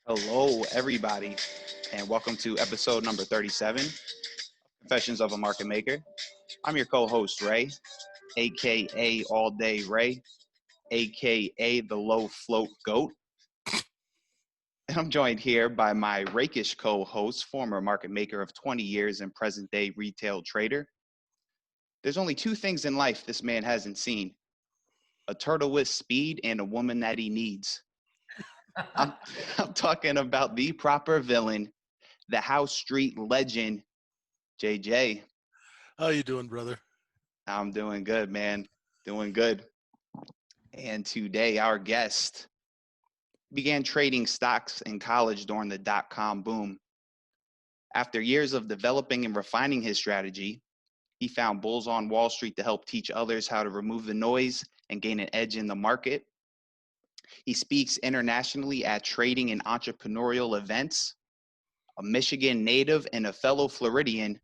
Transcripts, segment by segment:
Hello, everybody, and welcome to episode number 37, Confessions of a Market Maker. I'm your co-host, Ray, aka All Day Ray, aka the Low Float Goat. And I'm joined here by my rakish co-host, former market maker of 20 years and present-day retail trader. There's only two things in life this man hasn't seen: a turtle with speed and a woman that he needs. I'm, I'm talking about the proper villain, the House Street legend, JJ. How you doing, brother? I'm doing good, man. Doing good. And today, our guest began trading stocks in college during the dot-com boom. After years of developing and refining his strategy, he found bulls on Wall Street to help teach others how to remove the noise and gain an edge in the market. He speaks internationally at trading and entrepreneurial events. A Michigan native and a fellow Floridian,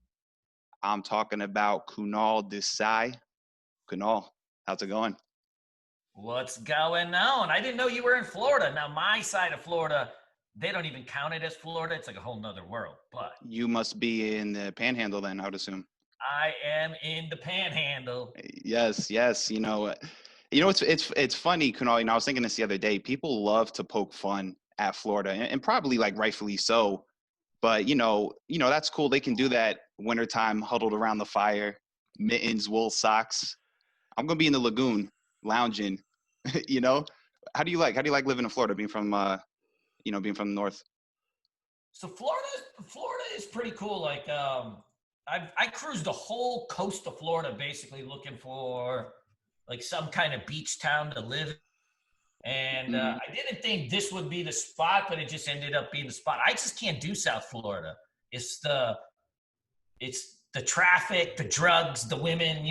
I'm talking about Kunal Desai. Kunal, how's it going? What's going on? I didn't know you were in Florida. Now, my side of Florida, they don't even count it as Florida. It's like a whole nother world. But You must be in the Panhandle then, I would assume. I am in the Panhandle. Yes. It's funny, Kunal. I was thinking this the other day. People love to poke fun at Florida, and probably like rightfully so. But that's cool. They can do that wintertime, huddled around the fire, mittens, wool socks. I'm gonna be in the lagoon, lounging. you know, how do you like living in Florida, being from being from the north? So Florida is pretty cool. Like I cruised the whole coast of Florida, basically looking for like some kind of beach town to live. And I didn't think this would be the spot, but it just ended up being the spot. I just can't do South Florida. It's the traffic, the drugs, the women.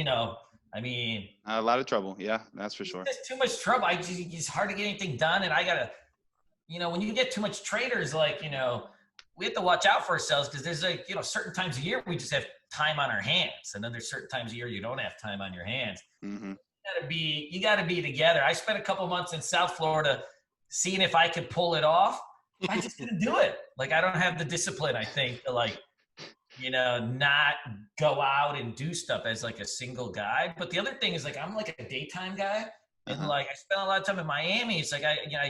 I mean, A lot of trouble. Yeah, that's for sure. there's too much trouble. It's hard to get anything done, and I gotta, when you get too much traders, we have to watch out for ourselves because there's certain times a year we just have time on our hands, and then there's certain times a year you don't have time on your hands. Mm-hmm. You gotta be together. I spent a couple months in South Florida seeing if I could pull it off. I just didn't do it. Like, I don't have the discipline, I think, to not go out and do stuff as like a single guy. But the other thing is, like, I'm like a daytime guy, and like I spent a lot of time in Miami. It's like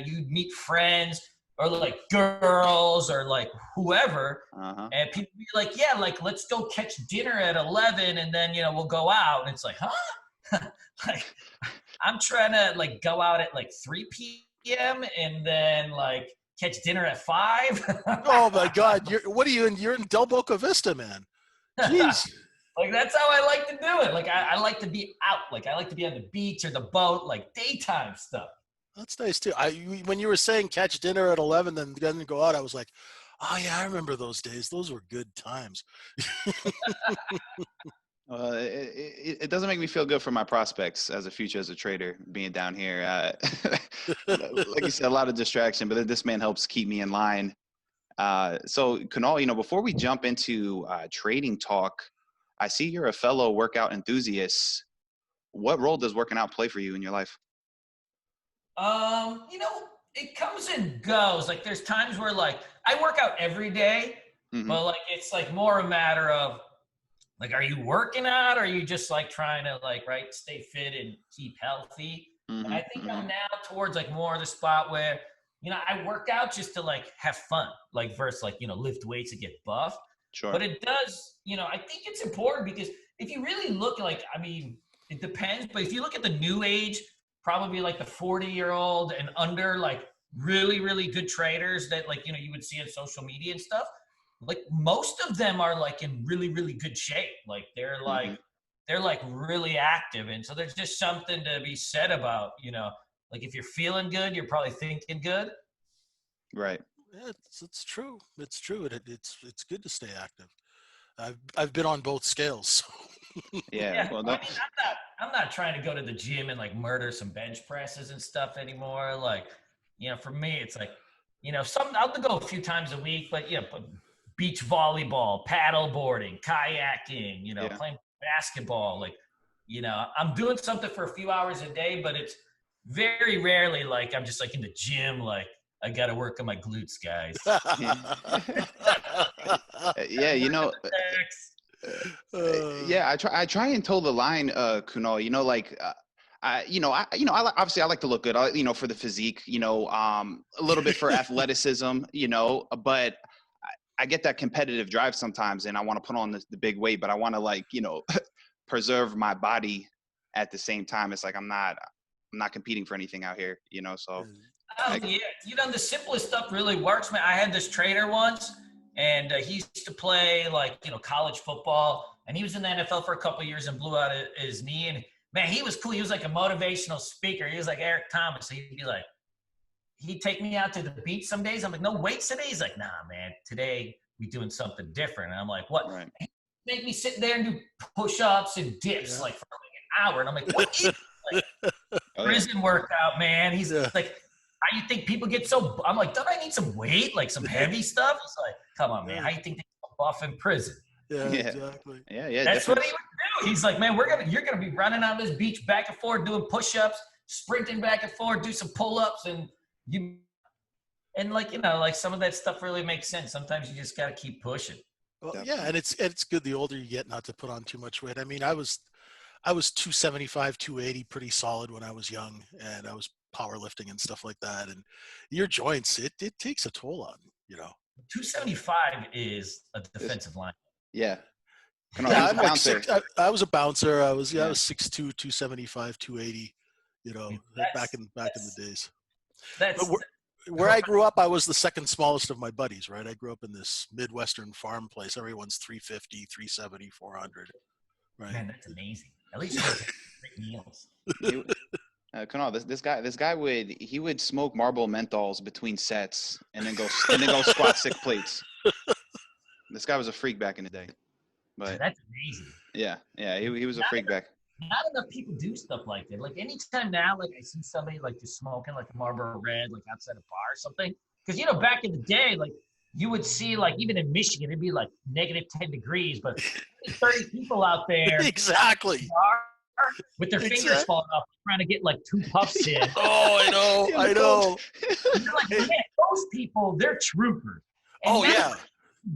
you meet friends or like girls or like whoever, and people be like, yeah, like let's go catch dinner at 11, and then we'll go out. And it's like, huh? Like, I'm trying to like go out at like 3 p.m. and then like catch dinner at 5. Oh my God! You're in Del Boca Vista, man. Jeez. Like, that's how I like to do it. Like, I like to be out. Like, I like to be on the beach or the boat, like daytime stuff. That's nice too. When you were saying catch dinner at 11, then go out, I was like, oh yeah, I remember those days. Those were good times. It doesn't make me feel good for my prospects as a future as a trader being down here. Like you said, a lot of distraction, but this man helps keep me in line. So Kunal, before we jump into trading talk, I see you're a fellow workout enthusiast. What role does working out play for you in your life? It comes and goes. Like, there's times where like I work out every day, but like it's like more a matter of like, are you working out, or are you just like trying to stay fit and keep healthy? And I think I'm now towards like more of the spot where, I work out just to like have fun, like versus like, lift weights and get buff. Sure. But it does, I think it's important because if you really look it depends. But if you look at the new age, probably like the 40-year-old and under, like really, really good traders that you would see on social media and stuff, like most of them are like in really, really good shape. Like they're like really active. And so there's just something to be said about, like if you're feeling good, you're probably thinking good. Right. Yeah, it's true. It's true. It's good to stay active. I've been on both scales. So. Yeah. Well, I'm not trying to go to the gym and like murder some bench presses and stuff anymore. Like, for me, it's like, I'll go a few times a week, but beach volleyball, paddle boarding, kayaking, playing basketball. Like, I'm doing something for a few hours a day, but it's very rarely like I'm just like in the gym, like I got to work on my glutes, guys. Yeah, yeah, I try and toe the line, Kunal. Like obviously I like to look good. For the physique, a little bit for athleticism, but I get that competitive drive sometimes, and I want to put on the big weight, but I want to preserve my body at the same time. It's like I'm not competing for anything out here, so. Oh, yeah. The simplest stuff really works, man. I had this trainer once, and he used to play college football, and he was in the NFL for a couple of years and blew out his knee. And man, he was cool. He was like a motivational speaker. He was like Eric Thomas. He'd be like, he'd take me out to the beach some days. I'm like, no weights today? He's like, nah, man, today we doing something different. And I'm like, what? Right. He'd make me sit there and do push-ups and dips for like an hour. And I'm like, what is prison workout, man? He's like, how you think people get so, I'm like, don't I need some weight, like some heavy stuff? He's like, come on, man. How you think they get buff in prison? Yeah, exactly. Yeah. That's what he would do. He's like, man, you're gonna be running on this beach back and forth, doing push-ups, sprinting back and forth, do some pull-ups, and some of that stuff really makes sense. Sometimes you just gotta keep pushing. Well, yeah, and it's good the older you get not to put on too much weight. I mean, I was 275, 280, pretty solid when I was young, and I was powerlifting and stuff like that. And your joints, it takes a toll on, 275 is a defensive line. Yeah. I'm like I was a bouncer. I was 6'2", 275, 280, back in the days. Where I grew up, I was the second smallest of my buddies, right? I grew up in this Midwestern farm place. Everyone's 350, 370, 400. Right. Man, that's amazing. At least you get great meals. Kunal, this guy would smoke Marlboro menthols between sets and then go squat 6 plates. This guy was a freak back in the day. But that's amazing. Yeah, he was a freak back. Not enough people do stuff like that. Like anytime now, like I see somebody like just smoking like a Marlboro Red, like outside a bar or something. Because back in the day, like you would see like even in Michigan, it'd be like negative 10 degrees, but 30 people out there exactly with their fingers falling off, trying to get like 2 puffs in. Oh, I know. And you're like, man, those people, they're troopers. And yeah.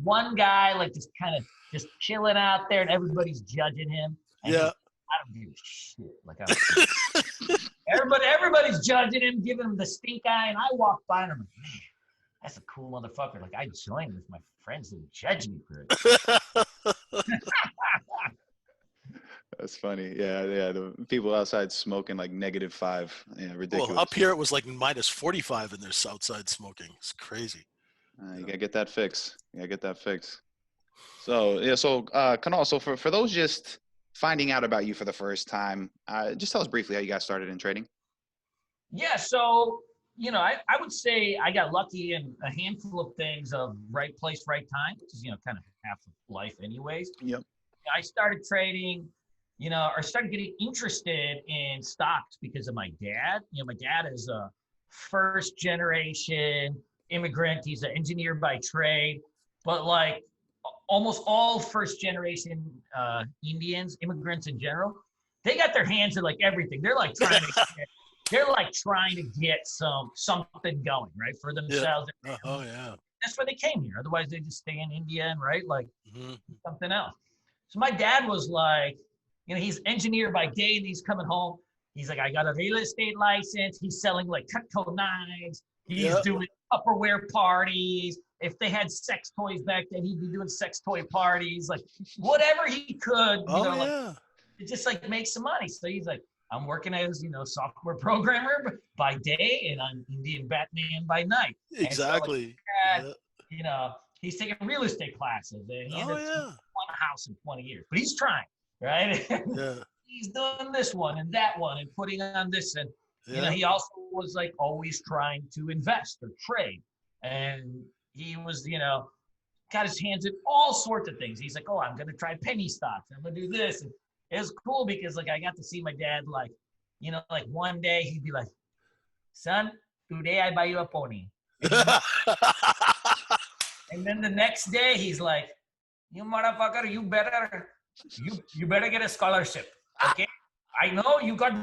One guy like just kind of just chilling out there, and everybody's judging him. And I don't give a shit. Like everybody's judging him, giving him the stink eye, and I walk by and I'm like, man, that's a cool motherfucker. Like I joined with my friends and judge me for it. That's funny. Yeah. The people outside smoking like -5. Yeah, ridiculous. Well, up here it was like -45 and there's outside smoking. It's crazy. You gotta get that fix. So Kunal, so for those just finding out about you for the first time, just tell us briefly how you got started in trading. Yeah, so I would say I got lucky in a handful of things of right place, right time, which is kind of half of life, anyways. Yep. I started trading, or started getting interested in stocks because of my dad. My dad is a first generation immigrant. He's an engineer by trade, but like almost all first generation Indians, immigrants in general, they got their hands in like everything. They're like trying to get something going, right, for themselves. Yeah. Oh yeah. That's why they came here. Otherwise they just stay in India and something else. So my dad was like, he's engineer by day and he's coming home. He's like, I got a real estate license. He's selling like Cutco knives. He's doing Tupperware parties. If they had sex toys back then, he'd be doing sex toy parties, like whatever he could. It just like make some money. So he's like, I'm working as software programmer by day, and I'm Indian Batman by night. Exactly. He's taking real estate classes. And he ended up one house in 20 years, but he's trying, right? Yeah. He's doing this one and that one and putting on this, and he also was like always trying to invest or trade, and he was got his hands in all sorts of things. He's like, oh, I'm gonna try penny stocks. I'm gonna do this, and it was cool because like I got to see my dad like one day he'd be like, son, today I buy you a pony. And then the next day he's like, you motherfucker, you better get a scholarship. Okay? I know you got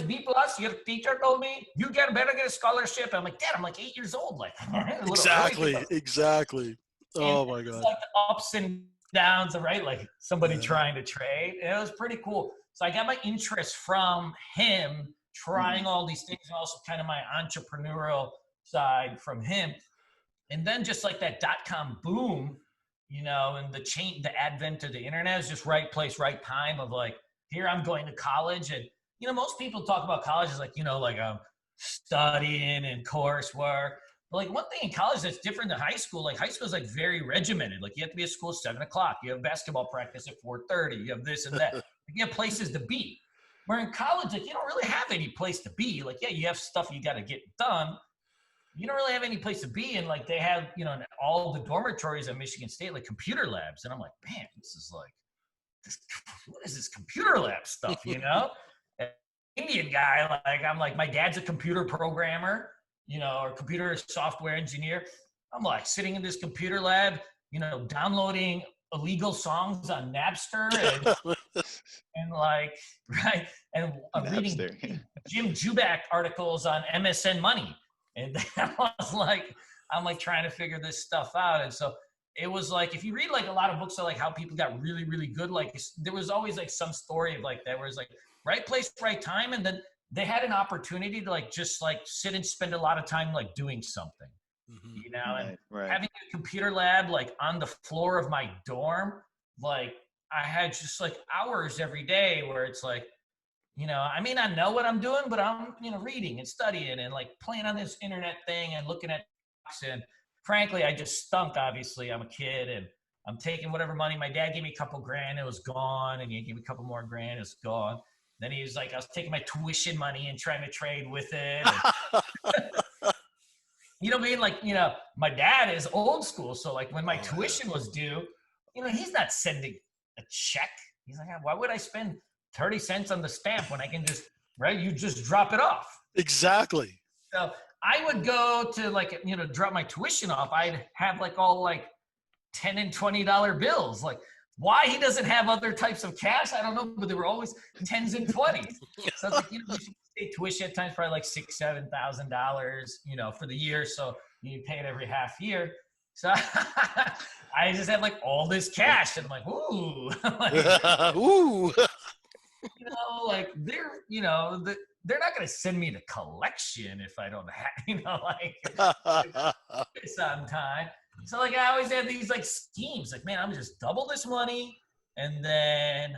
B plus. Your teacher told me you better get a scholarship. I'm like, Dad, I'm like 8 years old. Like, exactly. Oh my God. Like the ups and downs, right? Like somebody trying to trade. And it was pretty cool. So I got my interest from him trying all these things, and also kind of my entrepreneurial side from him. And then just like that dot-com boom, and the advent of the internet is just right place, right time of like, here I'm going to college. And, most people talk about college as like, studying and coursework. But like one thing in college that's different than high school, like high school is like very regimented. Like you have to be at school at 7:00. You have basketball practice at 4:30. You have this and that. You have places to be. Where in college, like you don't really have any place to be. Like, yeah, you have stuff you got to get done. You don't really have any place to be. And like they have, in all the dormitories at Michigan State, like computer labs. And I'm like, man, this is like, what is this computer lab stuff, Indian guy, like I'm like, my dad's a computer programmer, or computer software engineer. I'm like sitting in this computer lab, downloading illegal songs on Napster and like, right. And reading Jim Juback articles on MSN Money. And that was like, I'm like trying to figure this stuff out. And so it was like, if you read like a lot of books of like how people got really, really good, like there was always like some story of like that where it's like right place, right time. And then they had an opportunity to like, just like sit and spend a lot of time like doing something, and having a computer lab, like on the floor of my dorm, like I had just like hours every day where it's like, I may not know what I'm doing, but I'm, reading and studying and like playing on this internet thing and looking at books. And frankly, I just stunk. Obviously, I'm a kid and I'm taking whatever money. My dad gave me a couple grand, it was gone. And he gave me a couple more grand, it's gone. Then he was like, I was taking my tuition money and trying to trade with it. You know what I mean? Like, my dad is old school. So like when my tuition was due, he's not sending a check. He's like, why would I spend 30 cents on the stamp when I can just, right? You just drop it off. Exactly. So I would go to like, drop my tuition off. I'd have like all like $10 and $20 bills. Like why he doesn't have other types of cash, I don't know, but they were always 10s and 20s. So it's like, you should pay tuition at times probably like $6,000, $7,000, for the year. So you pay it every half year. So I just had like all this cash and I'm like, ooh. Like, ooh. Like they're not going to send me to collection if I don't have, like it's on time. So like I always had these like schemes, like, man, I'm gonna just double this money and then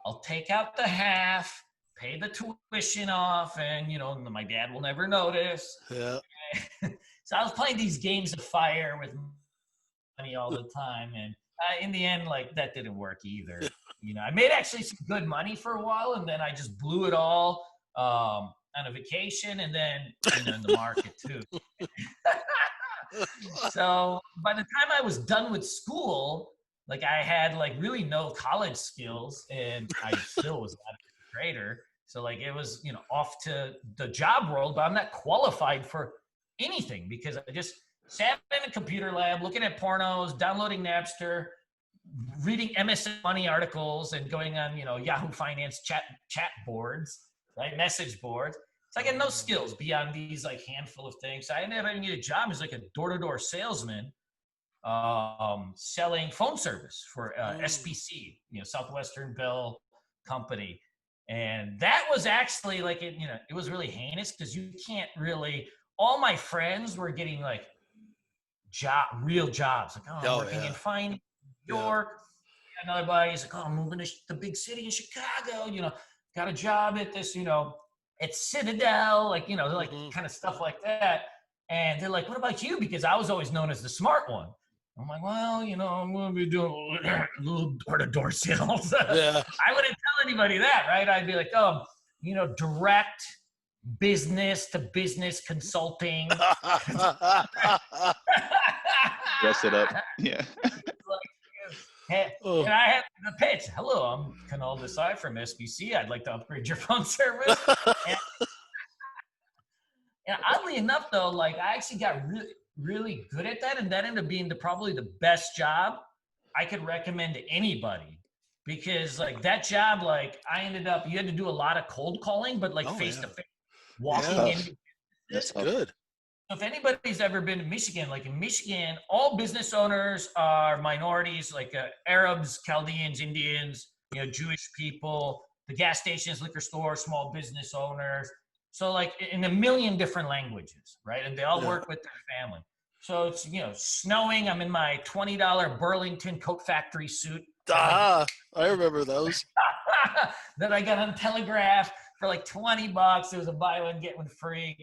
I'll take out the half, pay the tuition off, and my dad will never notice. Yeah. So I was playing these games of fire with money all the time, and in the end, like that didn't work either. I made actually some good money for a while, and then I just blew it all on a vacation, and then in the market too. So by the time I was done with school, like I had like really no college skills, and I still was not a trader. So like it was, off to the job world, but I'm not qualified for anything because I just sat in a computer lab looking at pornos, downloading Napster, reading MSN Money articles, and going on, Yahoo Finance chat boards, right? Message boards. So I got no skills beyond these like handful of things. So I ended up having to get a job as like a door-to-door salesman, selling phone service for SBC, Southwestern Bell Company. And that was actually like, it was really heinous because you can't really, all my friends were getting like real jobs. Like, I'm working in finance, New York. Yeah. Another buddy's like, I'm moving to the big city in Chicago, got a job at this, at Citadel, like, kind of stuff like that. And they're like, what about you? Because I was always known as the smart one. I'm like, well, I'm going to be doing a little door-to-door sales. Yeah. I wouldn't tell anybody that, right? I'd be like, direct business-to-business consulting. Dress it up. Yeah. And I had the pitch. Hello, I'm Kunal Desai from SBC. I'd like to upgrade your phone service. And oddly enough, though, like I actually got really, really good at that, and that ended up being probably the best job I could recommend to anybody because like that job, like I ended up, you had to do a lot of cold calling, but like face to face, walking in. That's good. So if anybody's ever been to Michigan, like in Michigan, all business owners are minorities, like Arabs, Chaldeans, Indians, Jewish people, the gas stations, liquor stores, small business owners. So like in a million different languages, right? And they all work with their family. So it's, snowing. I'm in my $20 Burlington coat factory suit. I remember those. That I got on Telegraph for like $20. It was a buy one, get one free.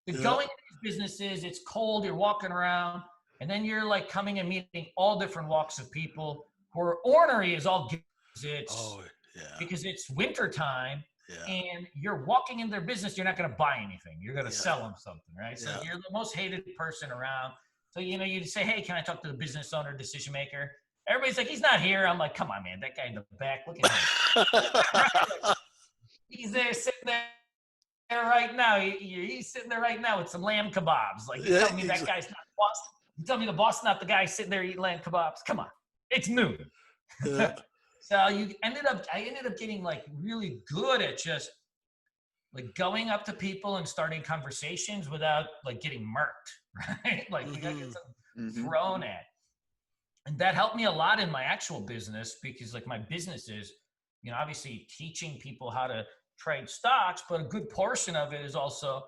But going to these businesses, it's cold, you're walking around, and then you're like coming and meeting all different walks of people who are ornery as all because it's winter time. And you're walking in their business, you're not going to buy anything. You're going to sell them something, right? So you're the most hated person around. So, you say, hey, can I talk to the business owner, decision maker? Everybody's like, he's not here. I'm like, come on, man, that guy in the back, look at him. He's there sitting there right now. He's sitting there right now with some lamb kebabs. Like, you tell me that guy's not the boss? You tell me the boss is not the guy sitting there eating lamb kebabs? Come on. It's noon. So I ended up getting like really good at just like going up to people and starting conversations without like getting murked, right? Like you gotta get something thrown at. And that helped me a lot in my actual business because like my business is, obviously teaching people how to trade stocks, but a good portion of it is also,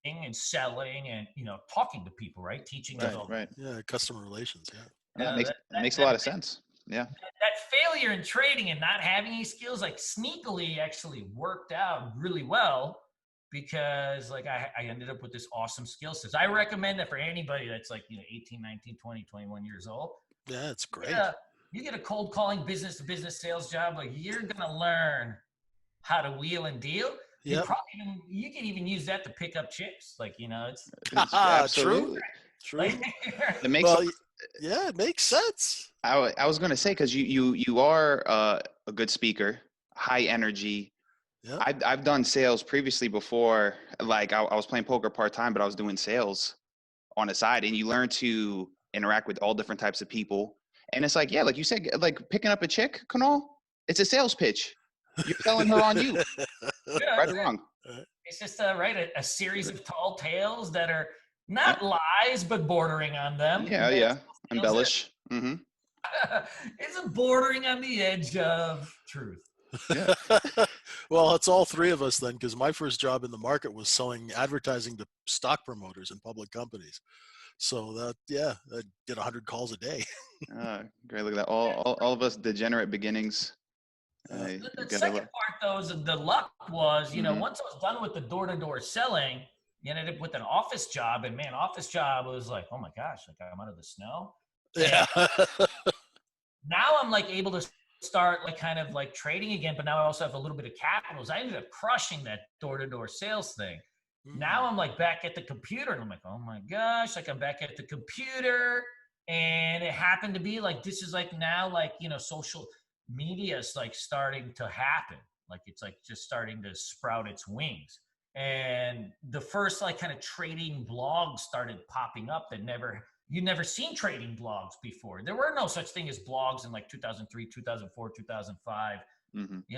and selling and, talking to people, right? Teaching them. Right. Yeah, customer relations. That makes a lot of sense. Yeah. That failure in trading and not having any skills, like sneakily actually worked out really well because like I ended up with this awesome skill set. I recommend that for anybody that's like, 18, 19, 20, 21 years old. Yeah, it's great. You get a cold calling business to business sales job, like you're going to learn how to wheel and deal. You can even use that to pick up chicks. Like, it's absolutely true. Like, It makes it makes sense. I was going to say, cause you are a good speaker, high energy. Yep. I've done sales previously before. Like I was playing poker part-time, but I was doing sales on the side, and you learn to interact with all different types of people. And it's like, like you said, like picking up a chick, Kunal, it's a sales pitch. You're selling her on you. Right or wrong. It's just a series of tall tales that are not lies, but bordering on them. Yeah. Embellish. Mm-hmm. It's bordering on the edge of truth. Yeah. Well, it's all three of us then, because my first job in the market was selling advertising to stock promoters and public companies. So I did 100 calls a day. Great. Look at that. All of us degenerate beginnings. The second part, though, is the luck was, once I was done with the door-to-door selling, you ended up with an office job. And, man, office job was like, oh, my gosh, like I'm out of the snow. Yeah. Now I'm, like, able to start, like, kind of, like, trading again. But now I also have a little bit of capital. So I ended up crushing that door-to-door sales thing. Now I'm, like, back at the computer. And I'm like, oh, my gosh, like, I'm back at the computer. And it happened to be, like, this is, like, now, like, social – media is like starting to happen. Like it's like just starting to sprout its wings. And the first like kind of trading blogs started popping up that you'd never seen trading blogs before. There were no such thing as blogs in like 2003, 2004, 2005.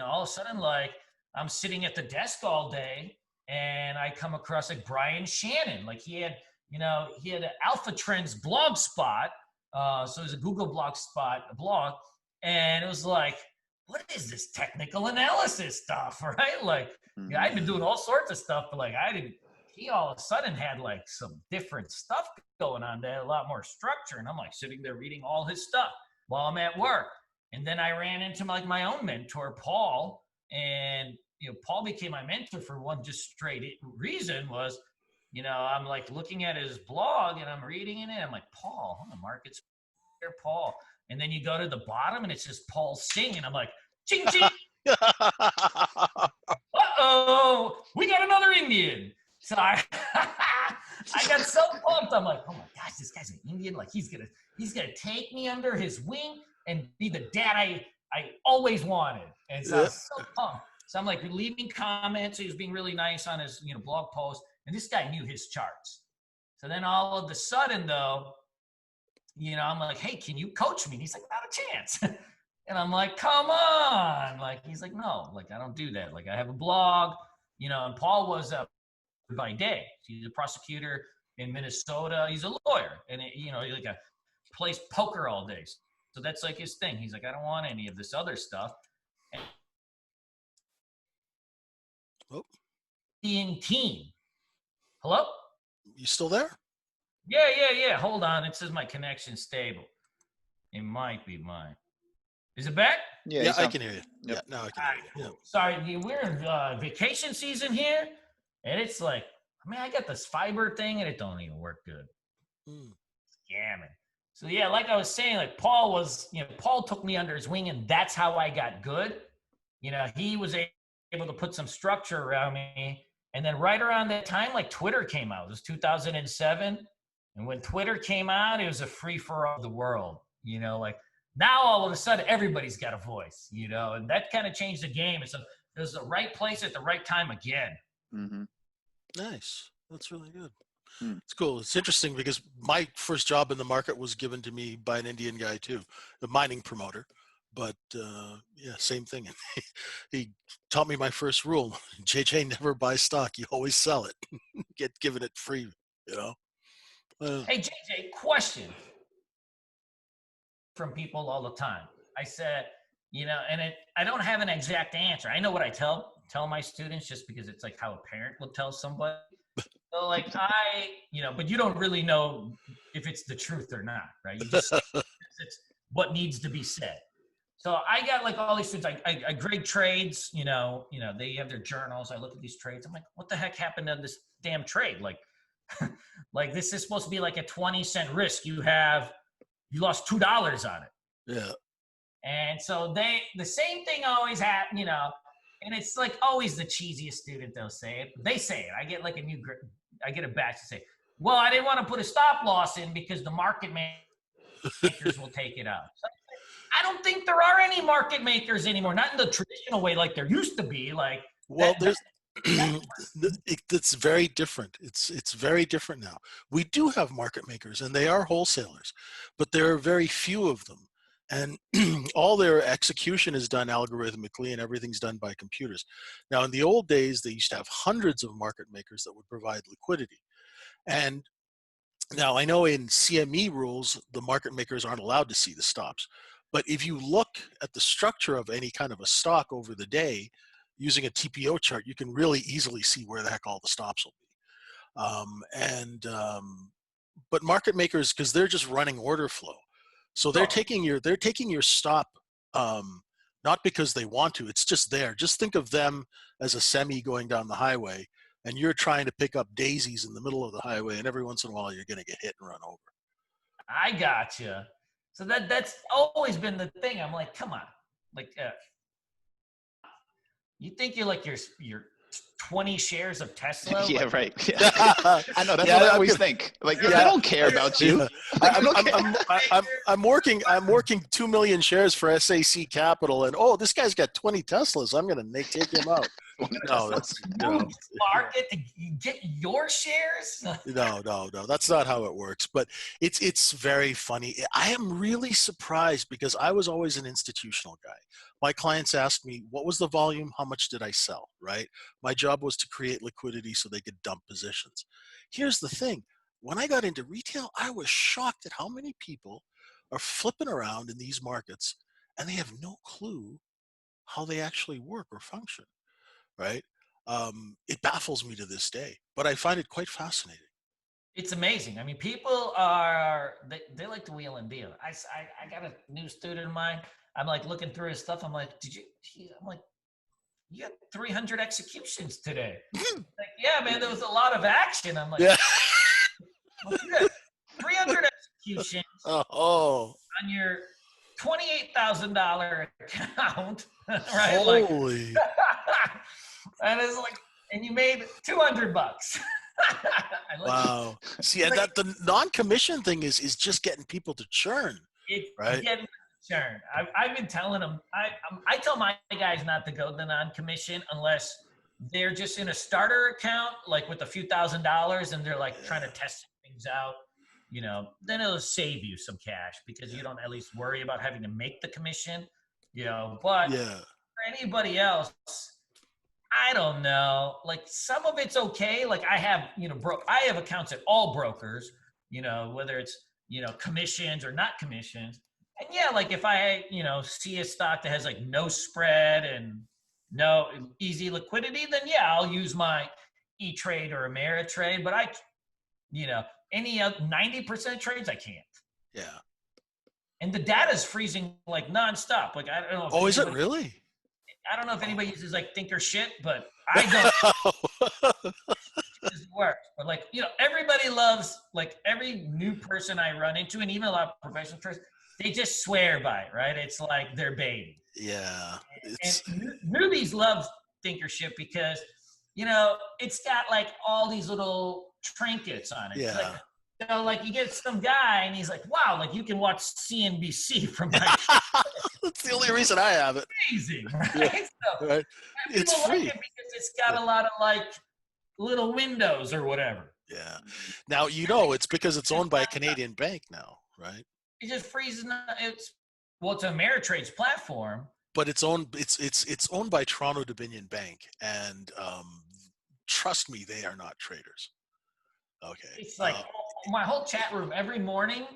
All of a sudden, like I'm sitting at the desk all day and I come across like Brian Shannon. Like he had an Alpha Trends blog spot. So it was a Google blog. And it was like, what is this technical analysis stuff, right? Like, I've been doing all sorts of stuff, but like, he all of a sudden had like some different stuff going on that had a lot more structure. And I'm like sitting there reading all his stuff while I'm at work. And then I ran into like my own mentor, Paul. And, Paul became my mentor for one just straight reason was, I'm like looking at his blog and I'm reading it. And I'm like, Paul, the market's here, Paul. And then you go to the bottom and it's just Paul Singh. And I'm like, ching, ching. Uh-oh, we got another Indian. So I got so pumped. I'm like, oh my gosh, this guy's an Indian. Like he's gonna take me under his wing and be the dad I always wanted. And so I was so pumped. So I'm like leaving comments. He was being really nice on his blog post. And this guy knew his charts. So then all of a sudden though, I'm like, hey, can you coach me? And he's like, not a chance. And I'm like, come on. Like, he's like, no, like, I don't do that. Like, I have a blog, you know, and Paul was by day. He's a prosecutor in Minnesota. He's a lawyer. And, you know, he like plays poker all day. So that's like his thing. He's like, I don't want any of this other stuff. And being team. Hello? You still there? Yeah. Hold on. It says my connection's stable. It might be mine. Is it back? Yeah, I can hear you. Yep. Yeah, now I can hear you. Cool. Sorry, we're in vacation season here, and it's like, I got this fiber thing, and it don't even work good. Scamming. So yeah, like I was saying, like Paul took me under his wing, and that's how I got good. You know, he was able to put some structure around me, and then right around that time, like Twitter came out. It was 2007, and when Twitter came out, it was a free for all of the world. You know, like. Now all of a sudden everybody's got a voice, you know, and that kind of changed the game. It was the right place at the right time again. Mm-hmm. Nice. That's really good. It's cool. It's interesting because my first job in the market was given to me by an Indian guy too, a mining promoter. But yeah, same thing. He taught me my first rule: JJ, never buy stock. You always sell it. Get given it free. You know. Hey JJ, question. From people all the time. I said, you know, and I don't have an exact answer. I know what I tell my students just because it's like how a parent would tell somebody. So like but you don't really know if it's the truth or not, right? You just it's what needs to be said. So I got like all these students, I grade trades, you know, they have their journals. I look at these trades. I'm like, what the heck happened to this damn trade? Like, like this is supposed to be like a 20-cent risk. You lost $2 on it. Yeah. And so the same thing always happens, you know, and it's like always the cheesiest student, they'll say it. They say it. I get like I get a batch to say, well, I didn't want to put a stop loss in because the market makers will take it out. So I don't think there are any market makers anymore, not in the traditional way like there used to be. Like, well, it's very different. It's very different now. We do have market makers and they are wholesalers, but there are very few of them. And all their execution is done algorithmically and everything's done by computers. Now, in the old days, they used to have hundreds of market makers that would provide liquidity. And now I know in CME rules, the market makers aren't allowed to see the stops. But if you look at the structure of any kind of a stock over the day, using a TPO chart, you can really easily see where the heck all the stops will be. But market makers, because they're just running order flow, so they're taking your stop, not because they want to. It's just there. Just think of them as a semi going down the highway, and you're trying to pick up daisies in the middle of the highway, and every once in a while you're going to get hit and run over. I gotcha. So that's always been the thing. I'm like, come on, like. You think you're like your 20 shares of Tesla? Yeah, like, right. Yeah. I know. That's what I always think. Like, they don't care about you. I'm working 2 million shares for SAC Capital, and this guy's got 20 Teslas. I'm going to take him out. No, that's market to get your shares. No, that's not how it works. But it's very funny. I am really surprised because I was always an institutional guy. My clients asked me, what was the volume? How much did I sell, right? My job was to create liquidity so they could dump positions. Here's the thing. When I got into retail, I was shocked at how many people are flipping around in these markets and they have no clue how they actually work or function, right? It baffles me to this day, but I find it quite fascinating. It's amazing. I mean, people are, they like to wheel and deal. I got a new student of mine. I'm like looking through his stuff. I'm like, I'm like, you got 300 executions today. Like, yeah, man, there was a lot of action. I'm like, yeah. 300 executions on your $28,000 account, right? Holy. Like, and it's like, and you made $200. Wow. See, and that the non-commission thing is just getting people to churn. It's right? Getting churn. I've been telling them. I tell my guys not to go the non-commission unless they're just in a starter account, like with a few $1,000s, and they're like trying to test things out. You know, then it'll save you some cash because you don't at least worry about having to make the commission. But yeah. for anybody else, I don't know. Like some of it's okay. Like I have, I have accounts at all brokers, whether it's, commissions or not commissions. And yeah, like if I, see a stock that has like no spread and no easy liquidity, then yeah, I'll use my E-Trade or Ameritrade. But any 90% trades, I can't. Yeah. And the data's freezing like nonstop. Like I don't know. Oh, is it really? I don't know if anybody uses like Thinkership, but I don't. It works. But like, everybody loves, like every new person I run into, and even a lot of professional traders, they just swear by it, right? It's like their baby. Yeah. And newbies love Thinkership because, it's got like all these little trinkets on it. Yeah. Like you get some guy and he's like, wow, like you can watch CNBC from my That's the only reason I have it. Amazing, right? Yeah, So, right. It's free. like it because it's got a lot of like little windows or whatever. Yeah. Now, it's because it's owned by a Canadian bank now, right? It just freezes. It's Ameritrade's platform. But it's owned by Toronto Dominion Bank, and trust me, they are not traders. Okay. It's like my whole chat room every morning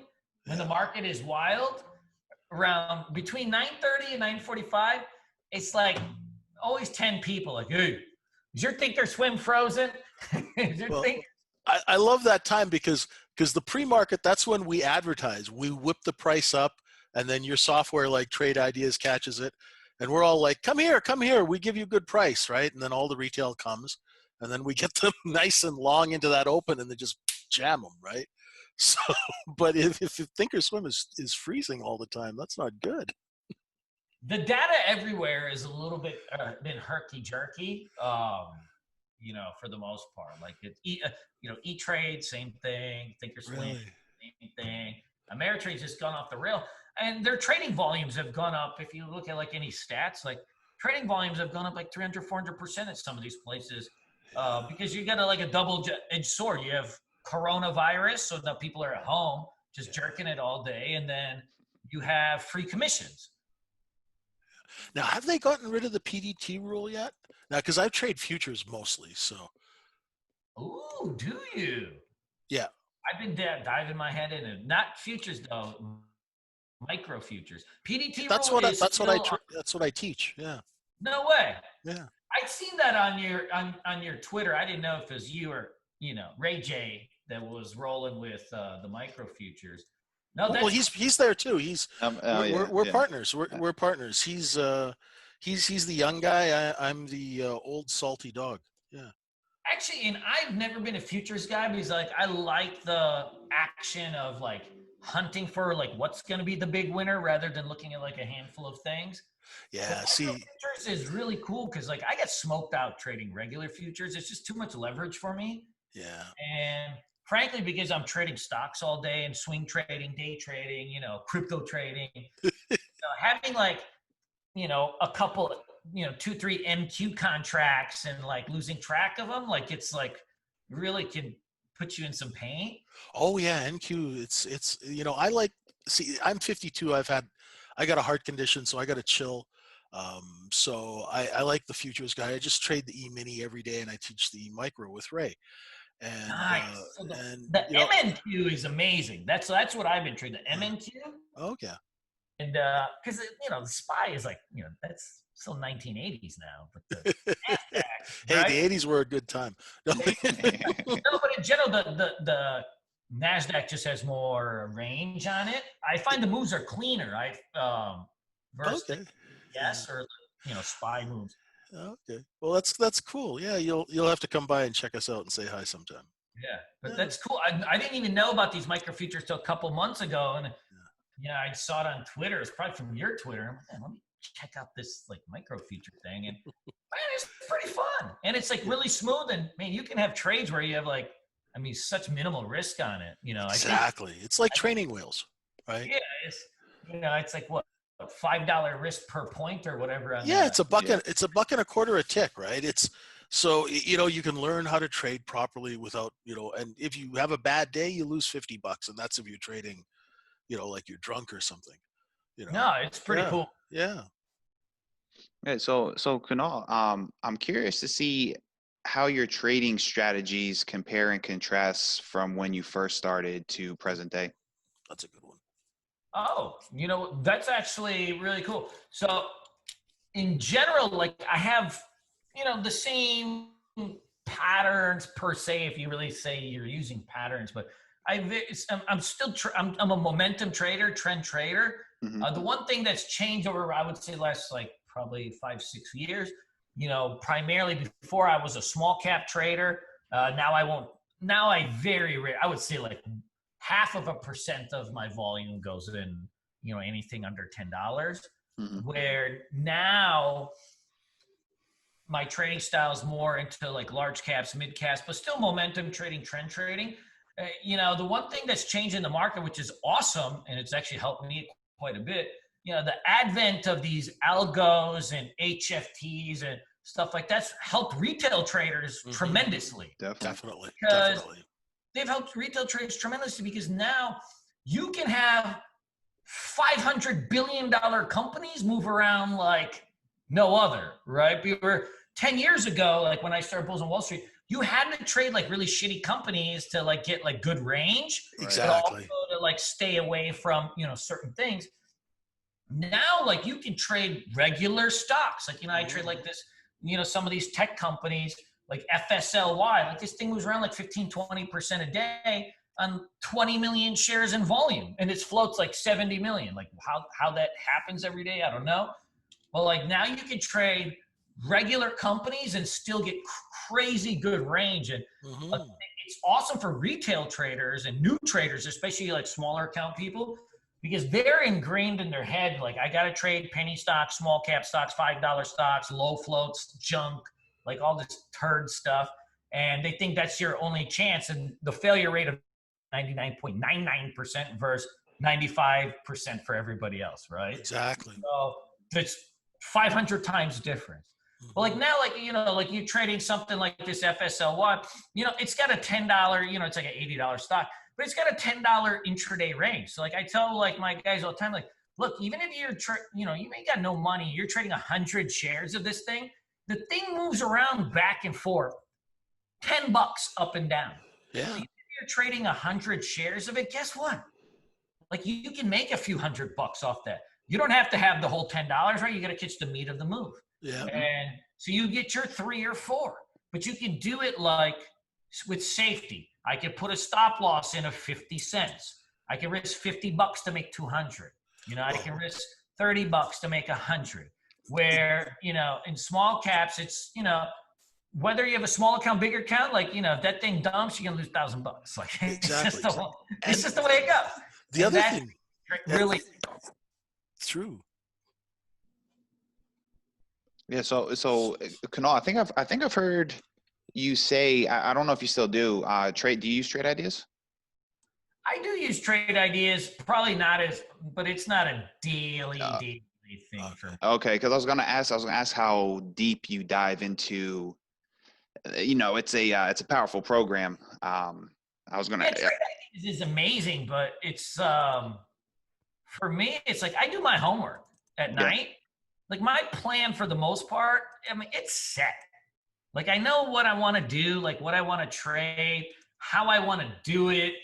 when the market is wild, around between 9:30 and 9:45, it's like always 10 people. Like, hey, is your Thinkorswim frozen? I love that time because the pre-market, that's when we advertise. We whip the price up, and then your software like Trade Ideas catches it, and we're all like, come here, we give you a good price, right? And then all the retail comes, and then we get them nice and long into that open, and then just jam them, right? So, but if Thinkorswim is freezing all the time, that's not good. The data everywhere is a little bit been herky-jerky, for the most part. Like E-Trade, same thing. Thinkorswim, Really? same thing. Ameritrade's just gone off the rail, and their trading volumes have gone up. If you look at like any stats, like trading volumes have gone up like 300, 400% at some of these places because you got like a double-edged sword. You have coronavirus, so now people are at home just jerking it all day, and then you have free commissions. Now, have they gotten rid of the PDT rule yet? Now, because I trade futures mostly, so. Ooh, do you? Yeah. I've been diving my head in it. Not futures though, micro futures. PDT. That's what I teach. Yeah. No way. Yeah. I'd seen that on your Twitter. I didn't know if it was you or Ray J that was rolling with the micro futures. No, well, he's there too. We're partners. We're partners. He's the young guy. I'm the old salty dog. Yeah. Actually, and I've never been a futures guy because like I like the action of like hunting for like what's going to be the big winner rather than looking at like a handful of things. Yeah. Futures is really cool because like I get smoked out trading regular futures. It's just too much leverage for me. Yeah. And frankly, because I'm trading stocks all day and swing trading, day trading, crypto trading, having like, a couple, 2-3 MQ contracts and like losing track of them, like it's like really can put you in some pain. Oh yeah, NQ. It's I'm 52. I got a heart condition, so I got to chill. So I like the futures guy. I just trade the E-mini every day, and I teach the micro with Ray. And, nice. So the MNQ is amazing. That's what I've been trading. The MNQ. Oh yeah. And because the SPY is like that's still 1980s now. But the NASDAQ, hey, right? the 80s were a good time. No, but in general, the NASDAQ just has more range on it. I find the moves are cleaner. Versus yes or SPY moves. Okay. Well, that's cool. Yeah, you'll have to come by and check us out and say hi sometime. Yeah, but that's cool. I didn't even know about these micro futures till a couple months ago, and I saw it on Twitter. It's probably from your Twitter. Man, let me check out this like micro future thing, and man, it's pretty fun, and it's like really smooth. And man, you can have trades where you have like, such minimal risk on it. Exactly. It's like training wheels, right? Yeah, it's like what. $5 risk per point or whatever. It's it's $1.25 a tick, right? It's so you can learn how to trade properly without and if you have a bad day, you lose $50, and that's if you're trading, like you're drunk or something. No, it's pretty cool. Yeah. Yeah, so Kunal, I'm curious to see how your trading strategies compare and contrast from when you first started to present day. That's a good one. Oh, that's actually really cool. So in general, like I have, the same patterns per se, if you really say you're using patterns, but I'm still, I'm a momentum trader, trend trader. Mm-hmm. The one thing that's changed over, I would say last like probably 5-6 years, primarily before I was a small cap trader. Now I won't, now I very rare, I would say like 0.5% of my volume goes in, anything under $10. Mm-hmm. Where now my trading style is more into like large caps, mid caps, but still momentum trading, trend trading. The one thing that's changed in the market, which is awesome, and it's actually helped me quite a bit, the advent of these algos and HFTs and stuff like that's helped retail traders tremendously. Definitely. Because they've helped retail traders tremendously because now you can have $500 billion companies move around like no other, right? We were 10 years ago, like when I started Bulls on Wall Street, you had to trade like really shitty companies to like get like good range, exactly, but also to like stay away from, certain things. Now, like you can trade regular stocks. Like, I trade like this, some of these tech companies like FSLY, like this thing moves around like 15-20% a day on 20 million shares in volume, and it floats like 70 million. Like how that happens every day, I don't know. But like now you can trade regular companies and still get crazy good range. And it's awesome for retail traders and new traders, especially like smaller account people, because they're ingrained in their head. Like I got to trade penny stocks, small cap stocks, $5 stocks, low floats, junk, like all this turd stuff. And they think that's your only chance. And the failure rate of 99.99% versus 95% for everybody else, right? Exactly. So it's 500 times difference. But like now, like, like you're trading something like this FSLY, it's got a $10, it's like an $80 stock, but it's got a $10 intraday range. So like I tell like my guys all the time, like, look, even if you're, you ain't got no money, you're trading 100 shares of this thing, the thing moves around back and forth, $10 up and down. Yeah. So you're trading 100 shares of it, guess what? Like you can make a few $100 off that. You don't have to have the whole $10, right? You got to catch the meat of the move. Yeah. And so you get your 3 or 4, but you can do it like with safety. I can put a stop loss in of 50 cents. I can risk $50 to make 200. I can risk $30 to make 100. Where, in small caps, it's, whether you have a small account, bigger account, like, if that thing dumps, you're going to lose $1,000. Like, exactly. It's just the way it goes. The other thing. Really true. Yeah. So Kunal, I think I've heard you say, I don't know if you still do, do you use trade ideas? I do use trade ideas, probably not but it's not a daily thing for me. Okay. Because I was going to ask how deep you dive into, it's a powerful program. I was going to. Trade ideas is amazing, but it's, for me, it's like I do my homework at night. Like my plan for the most part, I mean, it's set. Like I know what I want to do, like what I want to trade, how I want to do it.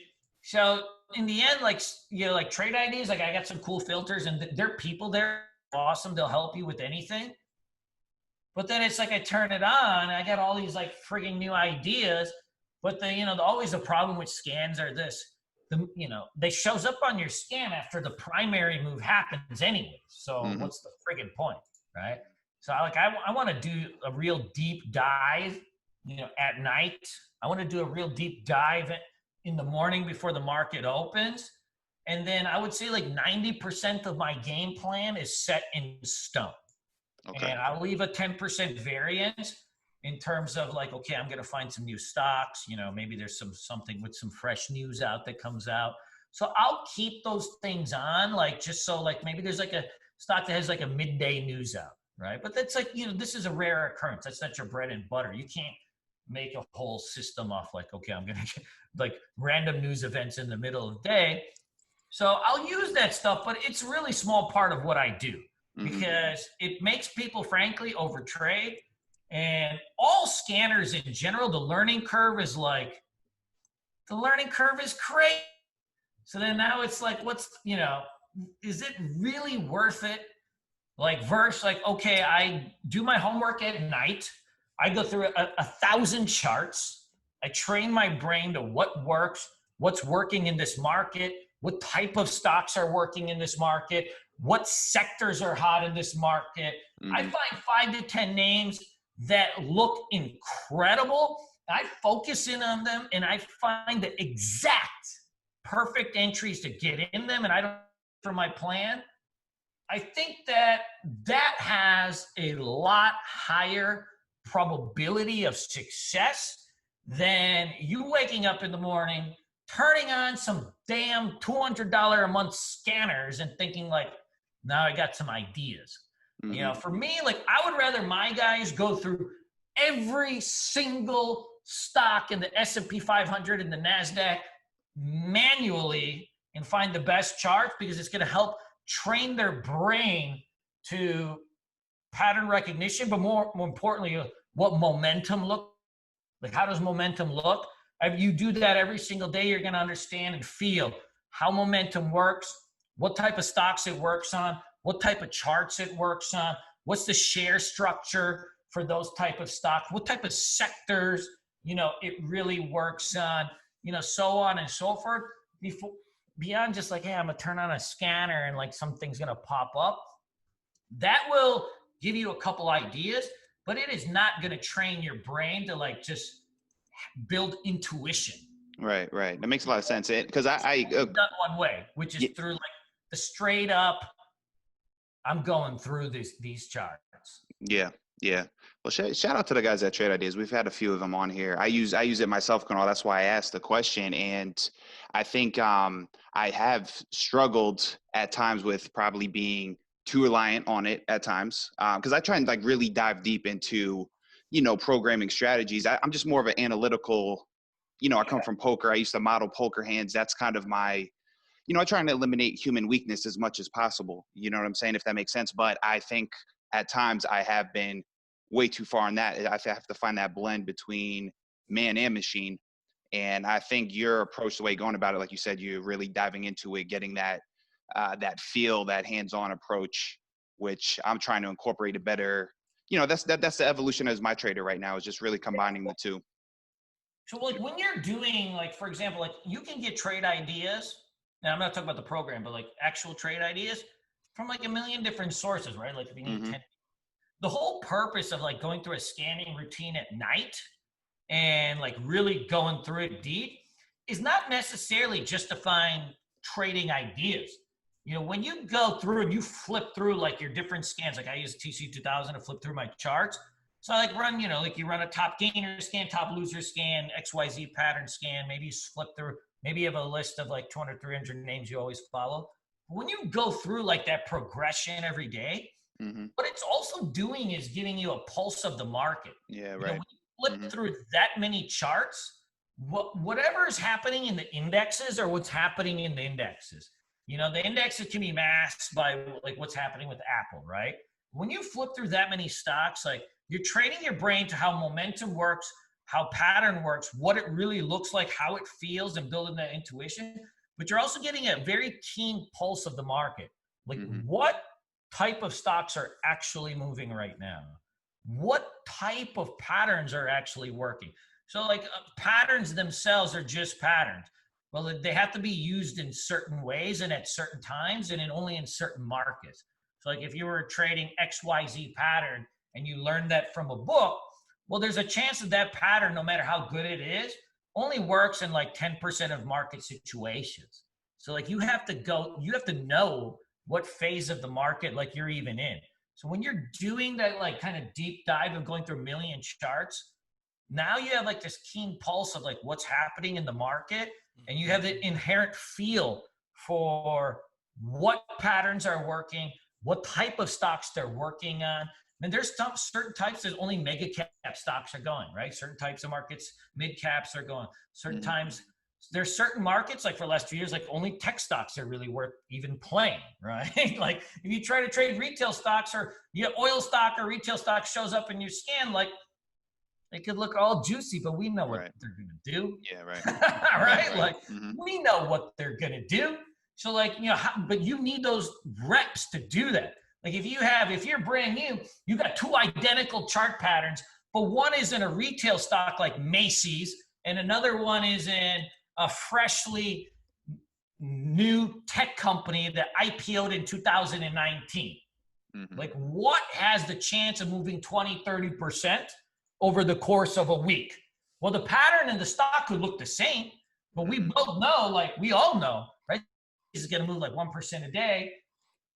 So in the end, like, like trade ideas, like I got some cool filters and there are people there awesome. They'll help you with anything. But then it's like I turn it on and I got all these like frigging new ideas. But always the problem with scans are this. They shows up on your scan after the primary move happens anyway. So what's the friggin' point, right? So I want to do a real deep dive, at night. I want to do a real deep dive in the morning before the market opens. And then I would say like 90% of my game plan is set in stone. Okay. And I'll leave a 10% variance in terms of like, okay, I'm going to find some new stocks, maybe there's something with some fresh news out that comes out. So I'll keep those things on, like, just so like, maybe there's like a stock that has like a midday news out, right? But that's like, this is a rare occurrence. That's not your bread and butter. You can't make a whole system off like, okay, I'm going to get like random news events in the middle of the day. So I'll use that stuff, but it's a really small part of what I do. because it makes people frankly overtrade. And all scanners in general, the learning curve is great. So then now it's like, is it really worth it? Like okay, I do my homework at night. I go through 1,000 charts. I train my brain to what works, what's working in this market, what type of stocks are working in this market, what sectors are hot in this market. I find 5 to 10 names that look incredible. I focus in on them and I find the exact perfect entries to get in them, and I don't for my plan. I think that has a lot higher probability of success than you waking up in the morning, turning on some damn $200 a month scanners and thinking like, now I got some ideas. For me, like I would rather my guys go through every single stock in the S&P 500 and the NASDAQ manually and find the best charts, because it's going to help train their brain to pattern recognition, but more importantly, what momentum looks like. How does momentum look? If you do that every single day, you're going to understand and feel how momentum works, what type of stocks it works on, what type of charts it works on, what's the share structure for those type of stocks, what type of sectors, it really works on, so on and so forth. Beyond just like, hey, I'm gonna turn on a scanner and like something's gonna pop up. That will give you a couple ideas, but it is not gonna train your brain to like just build intuition. Right. That makes a lot of sense. Because I done one way, which is through like the straight up, I'm going through these charts. Yeah. Well, shout out to the guys at Trade Ideas. We've had a few of them on here. I use it myself, Kunal. That's why I asked the question. And I think I have struggled at times with probably being too reliant on it at times, because I try and like really dive deep into, programming strategies. I'm just more of an analytical, I come from poker. I used to model poker hands. That's kind of my, I try and eliminate human weakness as much as possible. You know what I'm saying? If that makes sense. But I think at times I have been way too far in that. I have to find that blend between man and machine. And I think your approach, the way you're going about it, like you said, you're really diving into it, getting that feel, that hands-on approach, which I'm trying to incorporate a better, that's the evolution as my trader right now, is just really combining the two. So like when you're doing, like, for example, like you can get trade ideas. Now I'm not talking about the program, but like actual trade ideas from like a million different sources, right? Like if you need 10. The whole purpose of like going through a scanning routine at night and like really going through it deep is not necessarily just to find trading ideas. When you go through and you flip through like your different scans, like I use TC2000 to flip through my charts. So I like run, like you run a top gainer scan, top loser scan, XYZ pattern scan, maybe you flip through, maybe you have a list of like 200, 300 names you always follow. When you go through like that progression every day, what it's also doing is giving you a pulse of the market. Yeah, right. When you flip through that many charts, whatever is happening in the indexes or what's happening in the indexes. The indexes can be masked by like what's happening with Apple, right? When you flip through that many stocks, like you're training your brain to how momentum works, how pattern works, what it really looks like, how it feels, and building that intuition. But you're also getting a very keen pulse of the market. Like what type of stocks are actually moving right now? What type of patterns are actually working? So like patterns themselves are just patterns. Well, they have to be used in certain ways and at certain times and only in certain markets. So like if you were trading XYZ pattern and you learned that from a book, well, there's a chance that that pattern, no matter how good it is, only works in like 10% of market situations. So like you have to know what phase of the market like you're even in. So when you're doing that like kind of deep dive of going through a million charts, now you have like this keen pulse of like what's happening in the market, and you have the inherent feel for what patterns are working, what type of stocks they're working on. And there's certain types that only mega cap stocks are going, right? Certain types of markets, mid caps are going. Certain times, there's certain markets, like for the last 2 years, like only tech stocks are really worth even playing, right? Like if you try to trade retail stocks or you have oil stock or retail stock shows up in your scan, like it could look all juicy, but we know what they're going to do. Yeah, right. Right? Like we know what they're going to do. So like, but you need those reps to do that. Like if you're brand new, you got two identical chart patterns, but one is in a retail stock like Macy's and another one is in a freshly new tech company that IPO'd in 2019. Like what has the chance of moving 20, 30% over the course of a week? Well, the pattern in the stock could look the same, but we both know, like we all know, right? This is going to move like 1% a day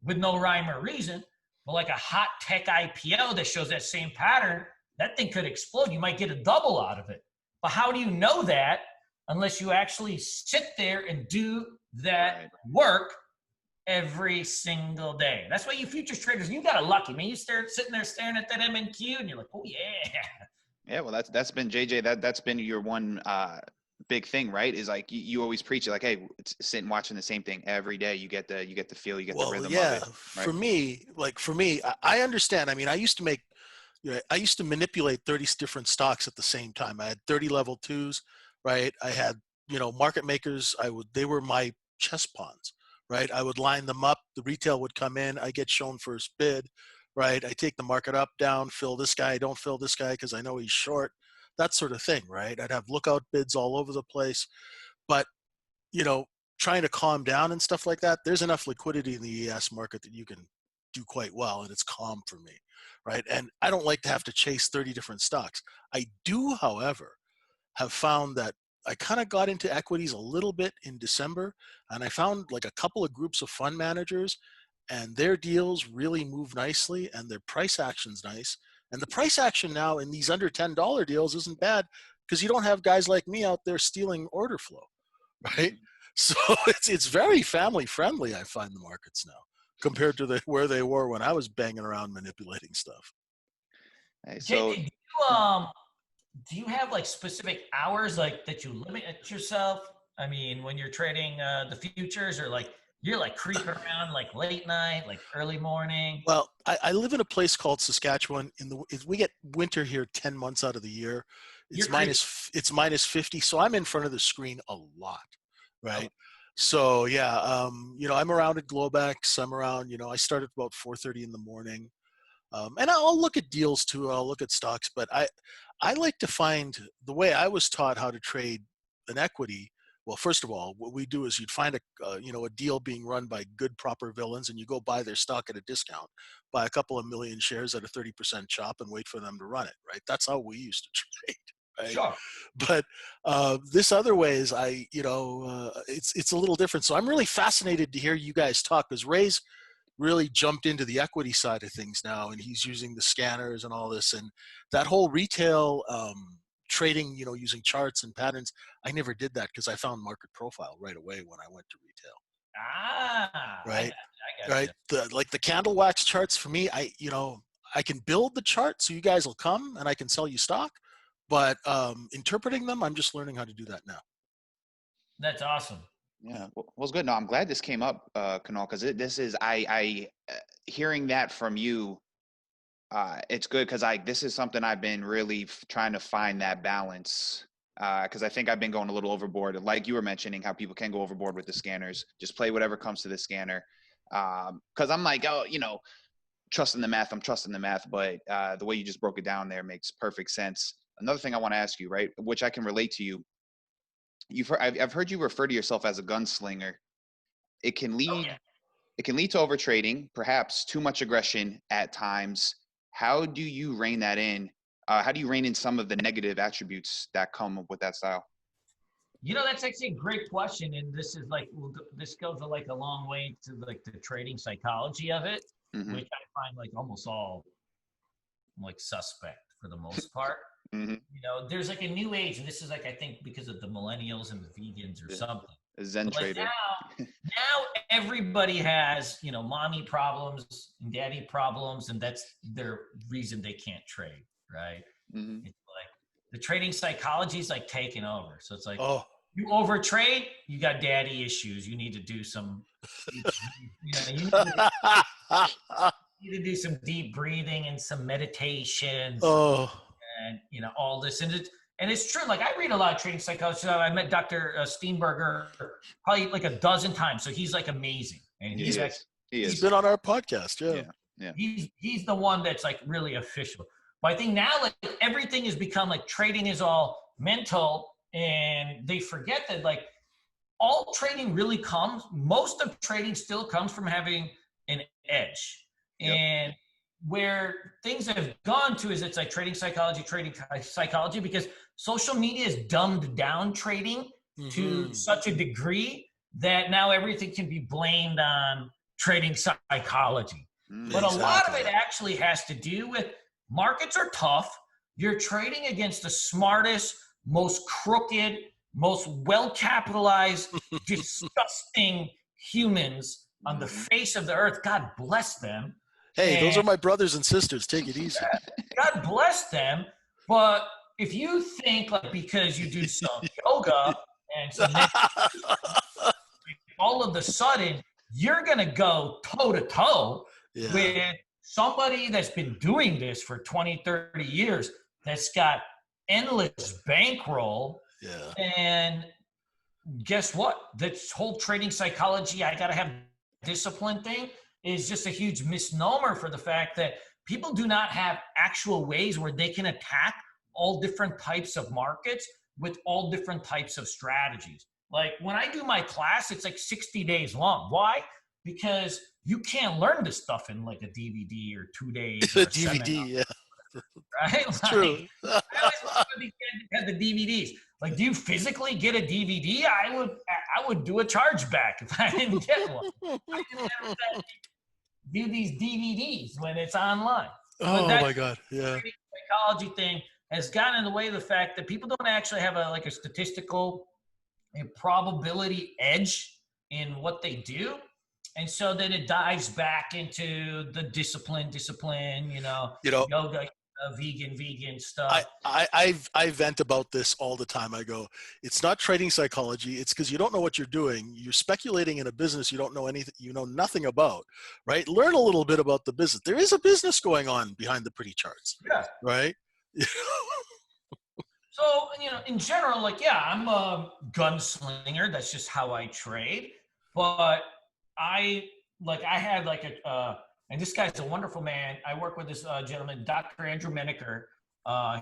with no rhyme or reason. But like a hot tech IPO that shows that same pattern, that thing could explode. You might get a double out of it. But how do you know that unless you actually sit there and do that work every single day? That's why you futures traders, you got a lucky, man. You start sitting there staring at that MNQ and you're like, oh yeah. Yeah, well, that's been JJ. That's been your one big thing, right? Is like you always preach it, like, hey, it's sitting watching the same thing every day. You get the feel, you get the rhythm of it. Right? For me, I understand. I mean, I used to manipulate 30 different stocks at the same time. I had 30 level twos, right? I had, market makers. They were my chess pawns, right? I would line them up. The retail would come in. I get shown first bid, right? I take the market up, down, fill this guy, don't fill this guy because I know he's short, that sort of thing, right? I'd have lookout bids all over the place. But, trying to calm down and stuff like that, there's enough liquidity in the ES market that you can do quite well, and it's calm for me, right? And I don't like to have to chase 30 different stocks. I do, however, have found that I kind of got into equities a little bit in December, and I found like a couple of groups of fund managers, and their deals really move nicely, and their price action's nice. And the price action now in these under $10 deals isn't bad because you don't have guys like me out there stealing order flow, right? So it's very family friendly. I find the markets now compared to where they were when I was banging around manipulating stuff. Hey, so do you have like specific hours like that you limit yourself? I mean, when you're trading the futures, or like you're like creeping around like late night, like early morning? Well, I live in a place called Saskatchewan. We get winter here 10 months out of the year. It's minus 50, so I'm in front of the screen a lot, right? Oh. So yeah, I'm around at Globex. I'm around. I start at about 4:30 in the morning, and I'll look at deals too. I'll look at stocks, but I like to find the way I was taught how to trade an equity. Well, first of all, what we do is you'd find a deal being run by good, proper villains, and you go buy their stock at a discount, buy a couple of million shares at a 30% chop, and wait for them to run it. Right? That's how we used to trade. Right? Sure. But this other way is it's a little different. So I'm really fascinated to hear you guys talk, because Ray's really jumped into the equity side of things now, and he's using the scanners and all this, and that whole retail trading, using charts and patterns. I never did that because I found market profile right away when I went to retail. Right. Right. The candle wax charts for me, I can build the chart so you guys will come and I can sell you stock, but interpreting them, I'm just learning how to do that now. That's awesome. Yeah, well, it's good. No, I'm glad this came up, Kunal, because this is I hearing that from you. It's good because this is something I've been really trying to find that balance, because I think I've been going a little overboard. Like you were mentioning, how people can go overboard with the scanners, just play whatever comes to the scanner. Because I'm like, trusting the math. I'm trusting the math, but the way you just broke it down there makes perfect sense. Another thing I want to ask you, right, which I can relate to you. I've heard you refer to yourself as a gunslinger. It can lead to overtrading, perhaps too much aggression at times. How do you rein that in? How do you rein in some of the negative attributes that come with that style? That's actually a great question, and this goes like a long way to like the trading psychology of it, which I find like almost all like suspect for the most part. There's like a new age, and this is like I think because of the millennials and the vegans or something. A Zen trader. Now everybody has, mommy problems and daddy problems, and that's their reason they can't trade, right? It's like the trading psychology is like taking over. So it's like, You overtrade, you got daddy issues. You need to do some, you need to do some deep breathing and some meditations. And all this, and it's true. Like, I read a lot of trading psychology. I met Dr. Steenberger probably like a dozen times. So he's like amazing, and he's been on our podcast. Yeah. He's the one that's like really official. But I think now, like, everything has become like trading is all mental, and they forget that like all trading really most of trading still comes from having an edge. Yep. And where things have gone to is it's like trading psychology, because social media has dumbed down trading to such a degree that now everything can be blamed on trading psychology. But a lot of it actually has to do with markets are tough. You're trading against the smartest, most crooked, most well-capitalized, disgusting humans on the face of the earth. God bless them. Hey, those are my brothers and sisters. Take it easy. God bless them. But if you think like because you do some yoga and some all of a sudden you're going to go toe-to-toe with somebody that's been doing this for 20, 30 years, that's got endless bankroll. And guess what? This whole trading psychology, I got to have discipline thing, is just a huge misnomer for the fact that people do not have actual ways where they can attack all different types of markets with all different types of strategies. Like when I do my class, it's like 60 days long. Why? Because you can't learn this stuff in like a DVD or 2 days. Or a DVD, right? Like, true. I always had the DVDs. Like, do you physically get a DVD? I would do a chargeback if I didn't get one. I can never do these DVDs when it's online. Oh my God! Yeah. The psychology thing has gotten in the way of the fact that people don't actually have a statistical probability edge in what they do. And so then it dives back into the discipline, yoga, vegan stuff. I vent about this all the time. I go, it's not trading psychology. It's because you don't know what you're doing. You're speculating in a business you don't know anything, nothing about, right? Learn a little bit about the business. There is a business going on behind the pretty charts. Yeah. Right. So, in general, I'm a gunslinger. That's just how I trade. But I had and this guy's a wonderful man. I work with this gentleman, Dr. Andrew Menaker.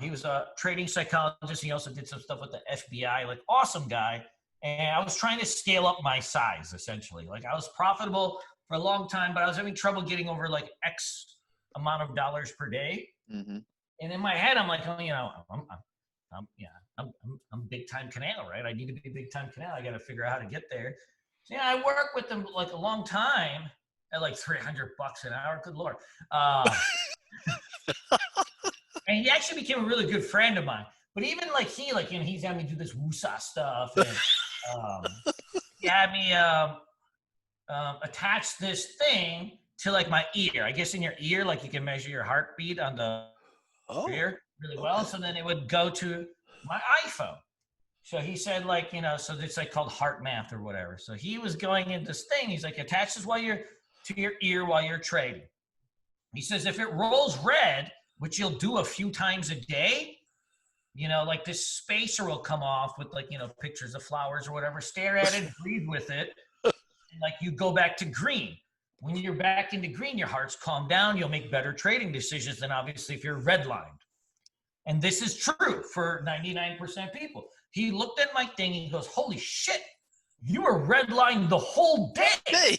He was a trading psychologist. He also did some stuff with the FBI, awesome guy. And I was trying to scale up my size, essentially. I was profitable for a long time, but I was having trouble getting over X amount of dollars per day. Mm-hmm. And in my head, I'm like, I'm big time Canal, right? I need to be big time Canal. I got to figure out how to get there. So, I worked with him a long time at $300 an hour. Good Lord. And he actually became a really good friend of mine. But even he's had me do this woosah stuff. And he had me attach this thing to my ear. I guess in your ear, you can measure your heartbeat on the ear really well. Okay. So then it would go to my iPhone. So he said so it's called heart math or whatever. So he was going into this thing. He's attach this to your ear while you're trading. He says, if it rolls red, which you'll do a few times a day, this spacer will come off with pictures of flowers or whatever, stare at it, breathe with it. And you go back to green. When you're back into green, your heart's calmed down. You'll make better trading decisions than obviously if you're redlined. And this is true for 99% of people. He looked at my thing and he goes, holy shit, you were redlined the whole day. Hey.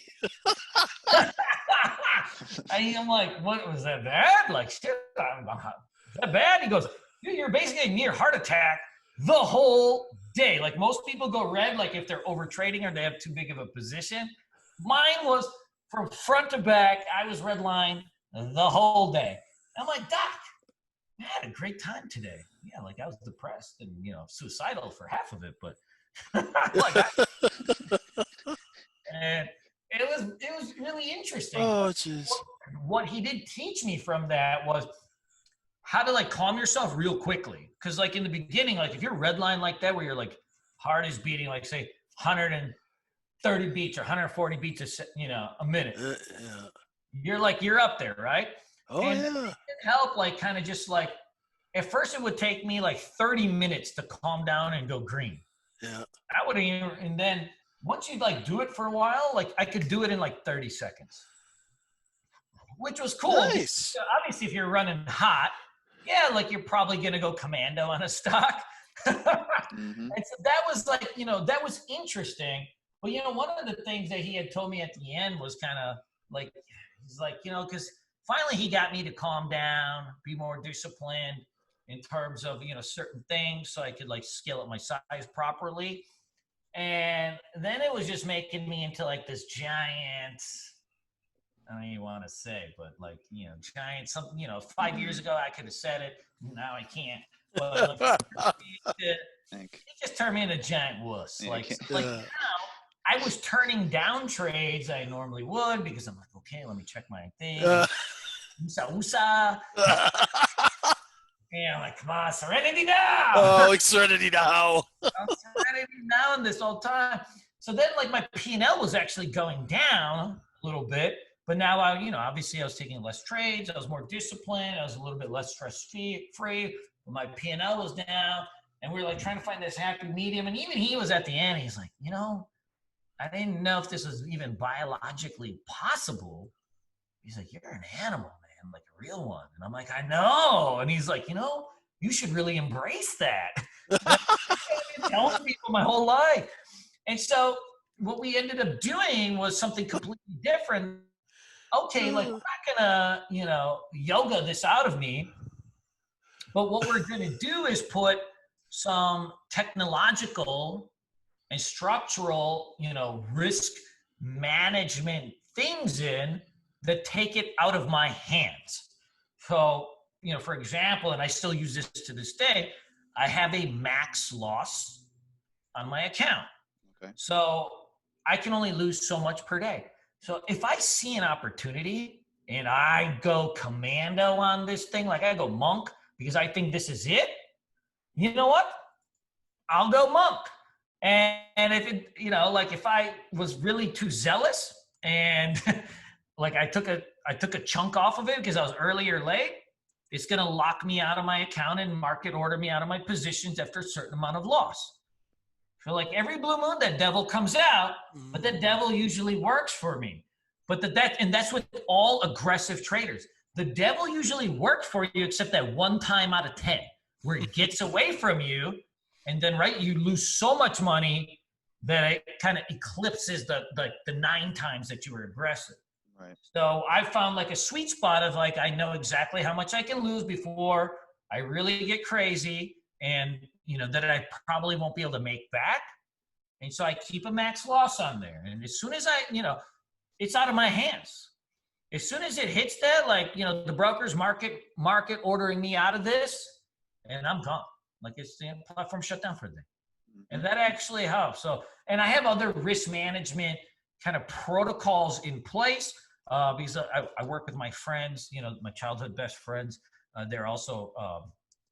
And I'm like, what, was that bad? Shit, is that bad? He goes, dude, you're basically near heart attack the whole day. Most people go red, if they're over trading or they have too big of a position. Mine was from front to back. I was redlined the whole day. I'm like, Doc, I had a great time today. Yeah, I was depressed and, suicidal for half of it, but and it was really interesting. Oh, jeez. What he did teach me from that was how to calm yourself real quickly. Because in the beginning, if you're redlined like that, where you're heart is beating like say 130 beats or 140 beats a minute. Yeah. You're up there, right? Oh, and yeah. it helped, like, kind of just like, at first it would take me like 30 minutes to calm down and go green. Yeah. I would, and then once you like do it for a while, like I could do it in like 30 seconds, which was cool. Nice. Obviously, if you're running hot, yeah, like you're probably going to go commando on a stock. Mm-hmm. And so that was like, that was interesting. But, one of the things that he had told me at the end was kind of like, he's like, because finally he got me to calm down, be more disciplined in terms of, certain things so I could like scale up my size properly. And then it was just making me into like this giant, I don't even want to say, but like, giant something, 5 years ago I could have said it. Now I can't. But it just turned me into a giant wuss. Now I was turning down trades I normally would because I'm like, okay, let me check my thing. Usa. And I'm like, come on, serenity now. Oh, serenity now. Serenity now in this whole time. So then like my P&L was actually going down a little bit, but now obviously I was taking less trades. I was more disciplined. I was a little bit less stress-free, but my P&L was down, and we were like trying to find this happy medium. And even he was at the end. He's like, I didn't know if this was even biologically possible. He's like, you're an animal, man, like a real one. And I'm like, I know. And he's like, you should really embrace that. I've been telling people my whole life. And so what we ended up doing was something completely different. Okay, like, we're not gonna, yoga this out of me. But what we're gonna do is put some technological and structural, risk management things in that take it out of my hands. So, for example, and I still use this to this day, I have a max loss on my account. Okay. So I can only lose so much per day. So if I see an opportunity and I go commando on this thing, like I go monk because I think this is it, you know what? I'll go monk. And if it, like if I was really too zealous and like I took a chunk off of it because I was early or late, it's going to lock me out of my account and market order me out of my positions after a certain amount of loss. So like every blue moon, that devil comes out, but that devil usually works for me. But that's with all aggressive traders. The devil usually works for you except that one time out of 10 where it gets away from you. And then, right, you lose so much money that it kind of eclipses the 9 times that you were aggressive. Right. So I found like a sweet spot of like, I know exactly how much I can lose before I really get crazy and, that I probably won't be able to make back. And so I keep a max loss on there. And as soon as it's out of my hands. As soon as it hits that, like, the brokers market ordering me out of this and I'm gone. Like it's the platform shut down for a day. And that actually helps. So, and I have other risk management kind of protocols in place because I work with my friends, my childhood best friends. They're also,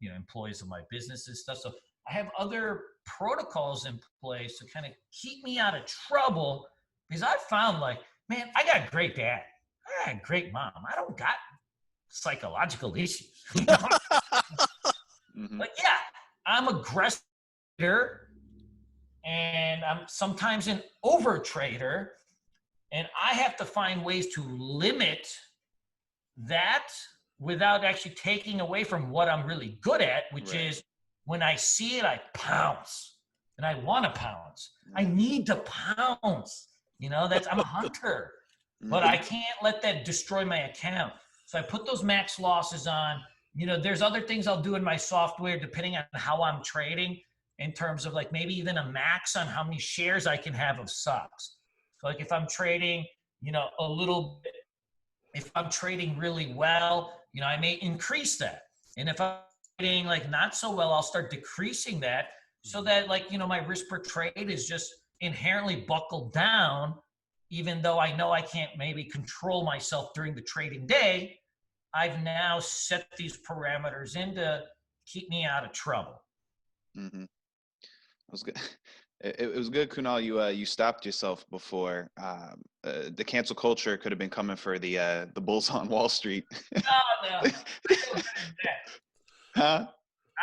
employees of my business and stuff. So I have other protocols in place to kind of keep me out of trouble because I found like, man, I got a great dad. I got a great mom. I don't got psychological issues. Mm-hmm. But yeah, I'm aggressive and I'm sometimes an over trader, and I have to find ways to limit that without actually taking away from what I'm really good at, which is when I see it, I pounce, and I want to pounce. I need to pounce. I'm a hunter, but I can't let that destroy my account. So I put those max losses on. There's other things I'll do in my software depending on how I'm trading in terms of like maybe even a max on how many shares I can have of stocks. So like if I'm trading, a little bit, if I'm trading really well, I may increase that. And if I'm trading like not so well, I'll start decreasing that so that like, my risk per trade is just inherently buckled down, even though I know I can't maybe control myself during the trading day. I've now set these parameters in to keep me out of trouble. Mm-hmm. It was good, Kunal. You stopped yourself before. The cancel culture could have been coming for the bulls on Wall Street. No. Huh?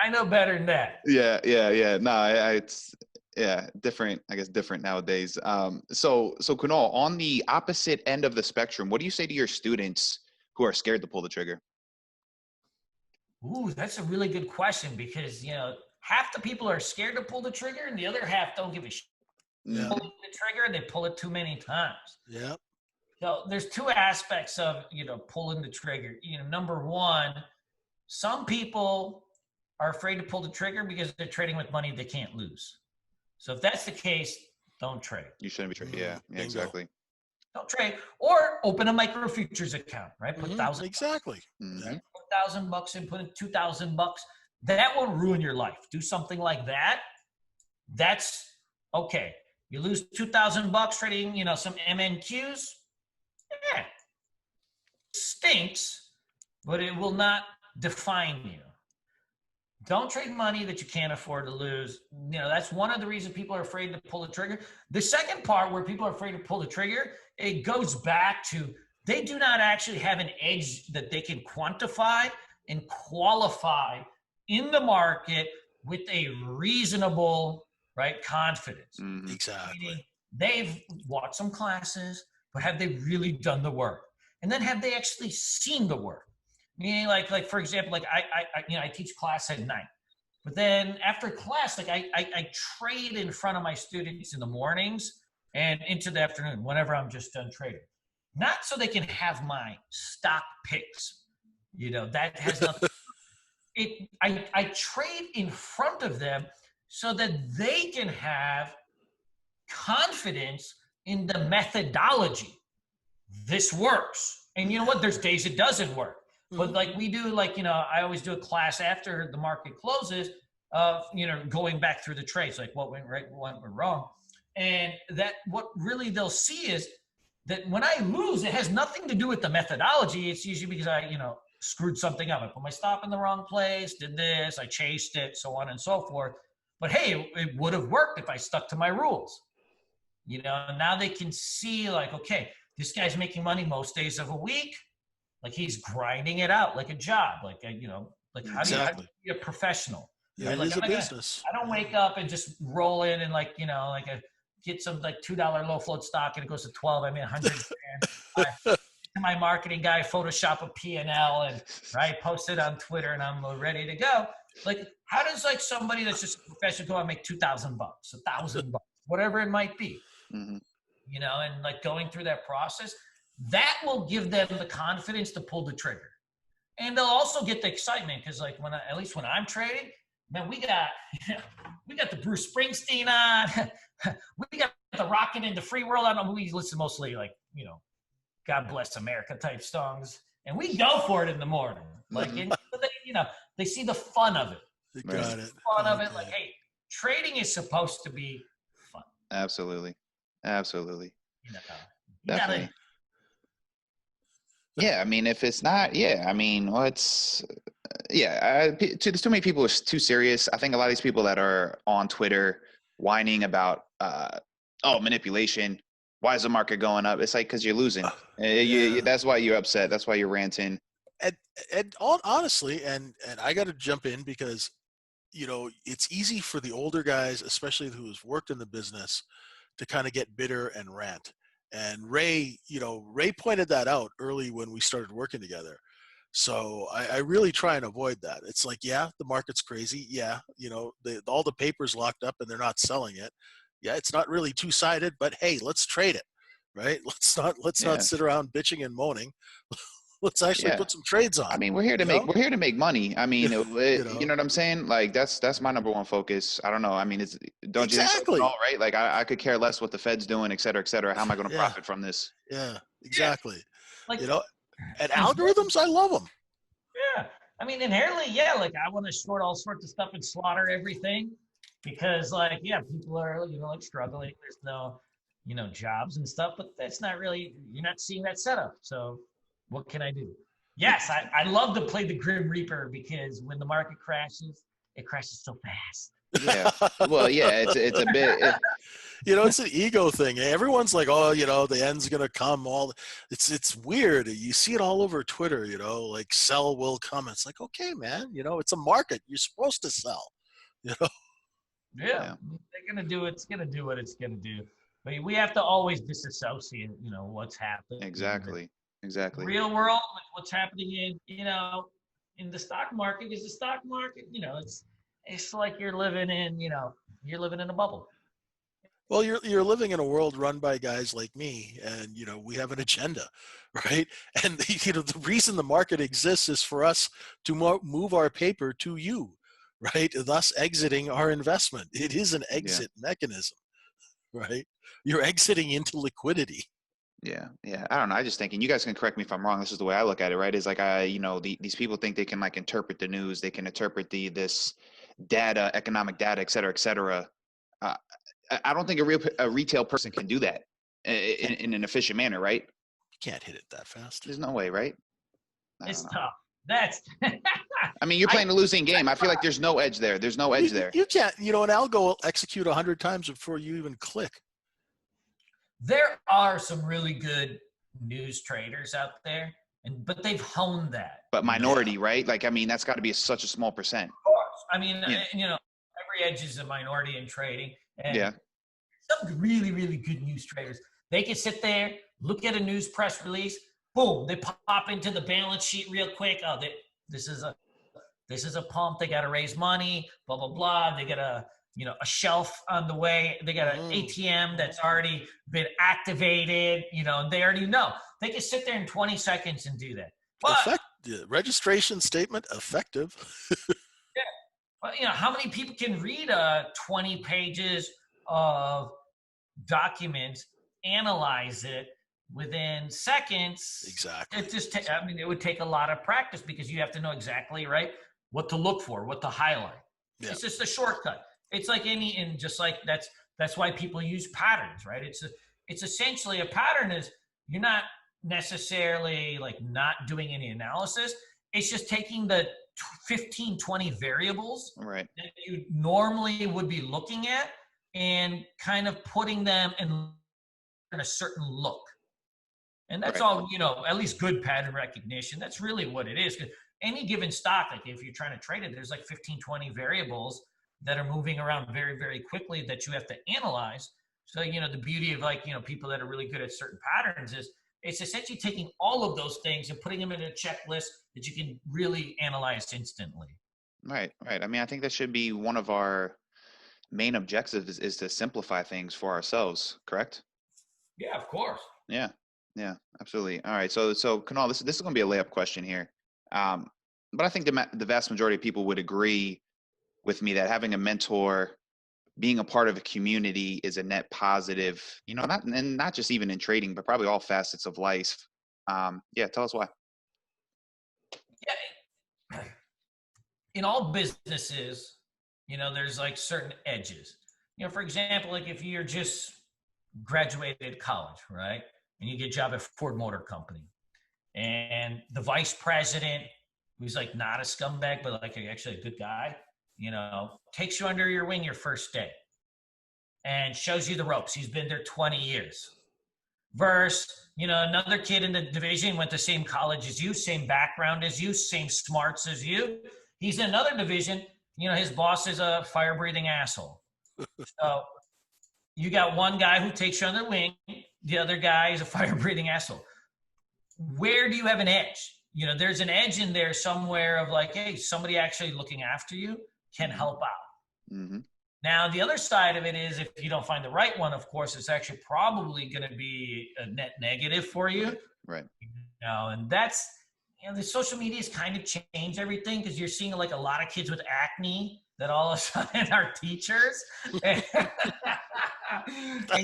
I know better than that. Yeah. No, it's different. I guess different nowadays. So Kunal, on the opposite end of the spectrum, what do you say to your students who are scared to pull the trigger? Ooh, that's a really good question because half the people are scared to pull the trigger, and the other half don't give a shit. Yeah. Pull the trigger, and they pull it too many times. Yeah. So there's two aspects of pulling the trigger. Number one, some people are afraid to pull the trigger because they're trading with money they can't lose. So if that's the case, don't trade. You shouldn't be trading. Yeah, exactly. Don't trade, or open a micro futures account, right? Put $1,000. Exactly. Mm-hmm. Put $1,000 in, put in $2,000. That won't ruin your life. Do something like that. That's okay. You lose $2,000 trading, some MNQs. Yeah, stinks, but it will not define you. Don't trade money that you can't afford to lose. That's one of the reasons people are afraid to pull the trigger. The second part where people are afraid to pull the trigger, it goes back to they do not actually have an edge that they can quantify and qualify in the market with a reasonable, right, confidence. Mm-hmm. Exactly. Meaning they've watched some classes, but have they really done the work? And then have they actually seen the work? Meaning, like for example, I teach class at night, but then after class, I trade in front of my students in the mornings and into the afternoon whenever I'm just done trading. Not so they can have my stock picks, that has nothing. I trade in front of them so that they can have confidence in the methodology. This works, and you know what? There's days it doesn't work. But we do, I always do a class after the market closes of, going back through the trades, like what went right, what went wrong. And that what really they'll see is that when I lose, it has nothing to do with the methodology. It's usually because I, screwed something up. I put my stop in the wrong place, did this, I chased it, so on and so forth. But hey, it would have worked if I stuck to my rules. Now they can see okay, this guy's making money most days of a week. He's grinding it out like a job, how do you be a professional? Yeah, right? It is a business. I don't wake up and just roll in and get some $2 low float stock and it goes to 12. I mean, 100 grand. My marketing guy Photoshop a P&L and post it on Twitter and I'm ready to go. How does somebody that's just a professional go out and make $2,000, $1,000, whatever it might be, mm-hmm. And going through that process. That will give them the confidence to pull the trigger. And they'll also get the excitement because at least when I'm trading, man, we got the Bruce Springsteen on. We got the Rockin' in the Free World on. We listen mostly God Bless America type songs. And we go for it in the morning. And, they see the fun of it. You got it. Fun of it. Hey, trading is supposed to be fun. Absolutely. You Definitely. Yeah, I mean, if it's not, there's too many people who are too serious. I think a lot of these people that are on Twitter whining about, manipulation. Why is the market going up? It's because you're losing. That's why you're upset. That's why you're ranting. And honestly, and I got to jump in because, it's easy for the older guys, especially who's worked in the business, to kind of get bitter and rant. And Ray pointed that out early when we started working together. So I really try and avoid that. It's the market's crazy. Yeah. All the paper's locked up and they're not selling it. Yeah. It's not really two-sided, but hey, let's trade it, right? Let's not sit around bitching and moaning. Let's actually put some trades on. I mean, we're here to make money. I mean, you know what I'm saying? That's my number one focus. I don't know. I mean, don't you think so, right? I could care less what the Fed's doing, et cetera, et cetera. How am I going to profit from this? Yeah, exactly. And algorithms, I love them. Yeah. I mean, inherently, I want to short all sorts of stuff and slaughter everything because people are, struggling. There's no, jobs and stuff, but that's not really, you're not seeing that setup. So what can I do? Yes, I love to play the Grim Reaper because when the market crashes, it crashes so fast. Yeah. Well, yeah, it's a bit. It's an ego thing. Everyone's like, oh, the end's going to come. It's weird. You see it all over Twitter, like sell will come. It's like, okay, man, it's a market. You're supposed to sell, you know? Yeah. They're going to do it's going to do what it's going to do. But we have to always disassociate, what's happening. Exactly. Real world, what's happening in the stock market is the stock market. It's like you're living in a bubble. Well, you're living in a world run by guys like me, and we have an agenda, right? And the reason the market exists is for us to move our paper to you, right? Thus exiting our investment. It is an exit mechanism, right? You're exiting into liquidity. Yeah. I don't know. I just think, and you guys can correct me if I'm wrong. This is the way I look at it, right? Is like, these people think they can like interpret the news. They can interpret this data, economic data, et cetera, et cetera. I don't think a retail person can do that in an efficient manner, right? You can't hit it that fast. There's no way, right? It's tough. That's. I mean, you're playing a losing game. I feel like there's no edge there. There's no edge there. You can't. An algo will execute 100 times before you even click. There are some really good news traders out there, but they've honed that. But minority, right? Like, I mean, that's got to be such a small percent. Of course. I mean, every edge is a minority in trading. And some really, really good news traders, they can sit there, look at a news press release, boom, they pop into the balance sheet real quick. Oh, this is a pump. They got to raise money, blah, blah, blah. They got a shelf on the way. They got an ATM that's already been activated, they already know. They can sit there in 20 seconds and do that. But registration statement effective. But how many people can read 20 pages of documents, analyze it within seconds? Exactly. It would take a lot of practice because you have to know exactly what to look for, what to highlight. Yeah. It's just a shortcut. It's like that's why people use patterns, right? It's essentially a pattern is you're not necessarily like not doing any analysis. It's just taking the 15, 20 variables that you normally would be looking at and kind of putting them in a certain look. And that's all, at least good pattern recognition. That's really what it is. Any given stock, like if you're trying to trade it, there's like 15, 20 variables that are moving around very, very quickly that you have to analyze. So, the beauty of people that are really good at certain patterns is it's essentially taking all of those things and putting them in a checklist that you can really analyze instantly. Right. I mean, I think that should be one of our main objectives is to simplify things for ourselves, correct? Yeah, of course. Yeah, absolutely. All right. So Kunal, this is going to be a layup question here. But I think the vast majority of people would agree with me that having a mentor, being a part of a community is a net positive, not just even in trading, but probably all facets of life. Tell us why. Yeah. In all businesses, there's like certain edges. For example, like if you're just graduated college, right? And you get a job at Ford Motor Company and the vice president, who's like not a scumbag, but like actually a good guy, takes you under your wing your first day and shows you the ropes. He's been there 20 years. Versus, another kid in the division went to the same college as you, same background as you, same smarts as you. He's in another division. His boss is a fire-breathing asshole. So you got one guy who takes you under the wing. The other guy is a fire-breathing asshole. Where do you have an edge? There's an edge in there somewhere of like, hey, somebody actually looking after you can help out. Mm-hmm. Now, the other side of it is if you don't find the right one, of course, it's actually probably going to be a net negative for you. Right. And that's, the social media has kind of changed everything because you're seeing like a lot of kids with acne that all of a sudden are teachers. And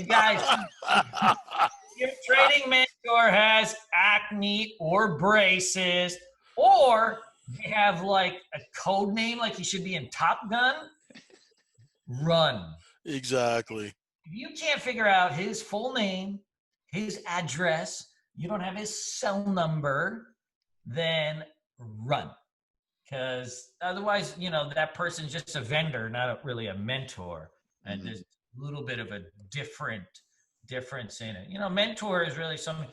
guys, your trading mentor has acne or braces, or they have like a code name like he should be in Top Gun, run. Exactly. If you can't figure out his full name, his address, you don't have his cell number, then run. Because otherwise, that person's just a vendor, not really a mentor. And little bit of a difference in it. You know, mentor is really something.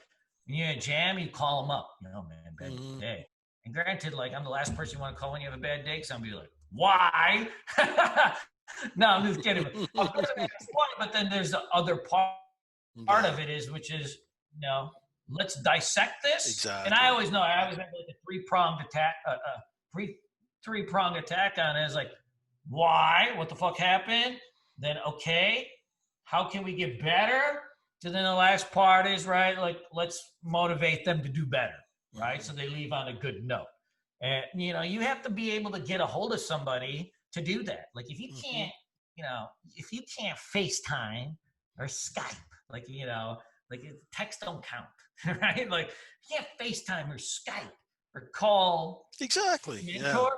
When you're in a jam, you call them up. You know, man, bad day. And granted, like, I'm the last person you want to call when you have a bad day. Some people are like, why? No, I'm just kidding. Of course, but then there's the other part of it which is, you know, let's dissect this. Exactly. And I always have like a three-pronged attack on it. Is like, why? What the fuck happened? Then, okay, how can we get better? So then the last part is, right, like, let's motivate them to do better, right? So they leave on a good note. And, you know, you have to be able to get a hold of somebody to do that. Like, if you can't, you know, if you can't FaceTime or Skype, like, you know, like, text don't count, right? Like, you can't FaceTime or Skype or call. Exactly. Mentor.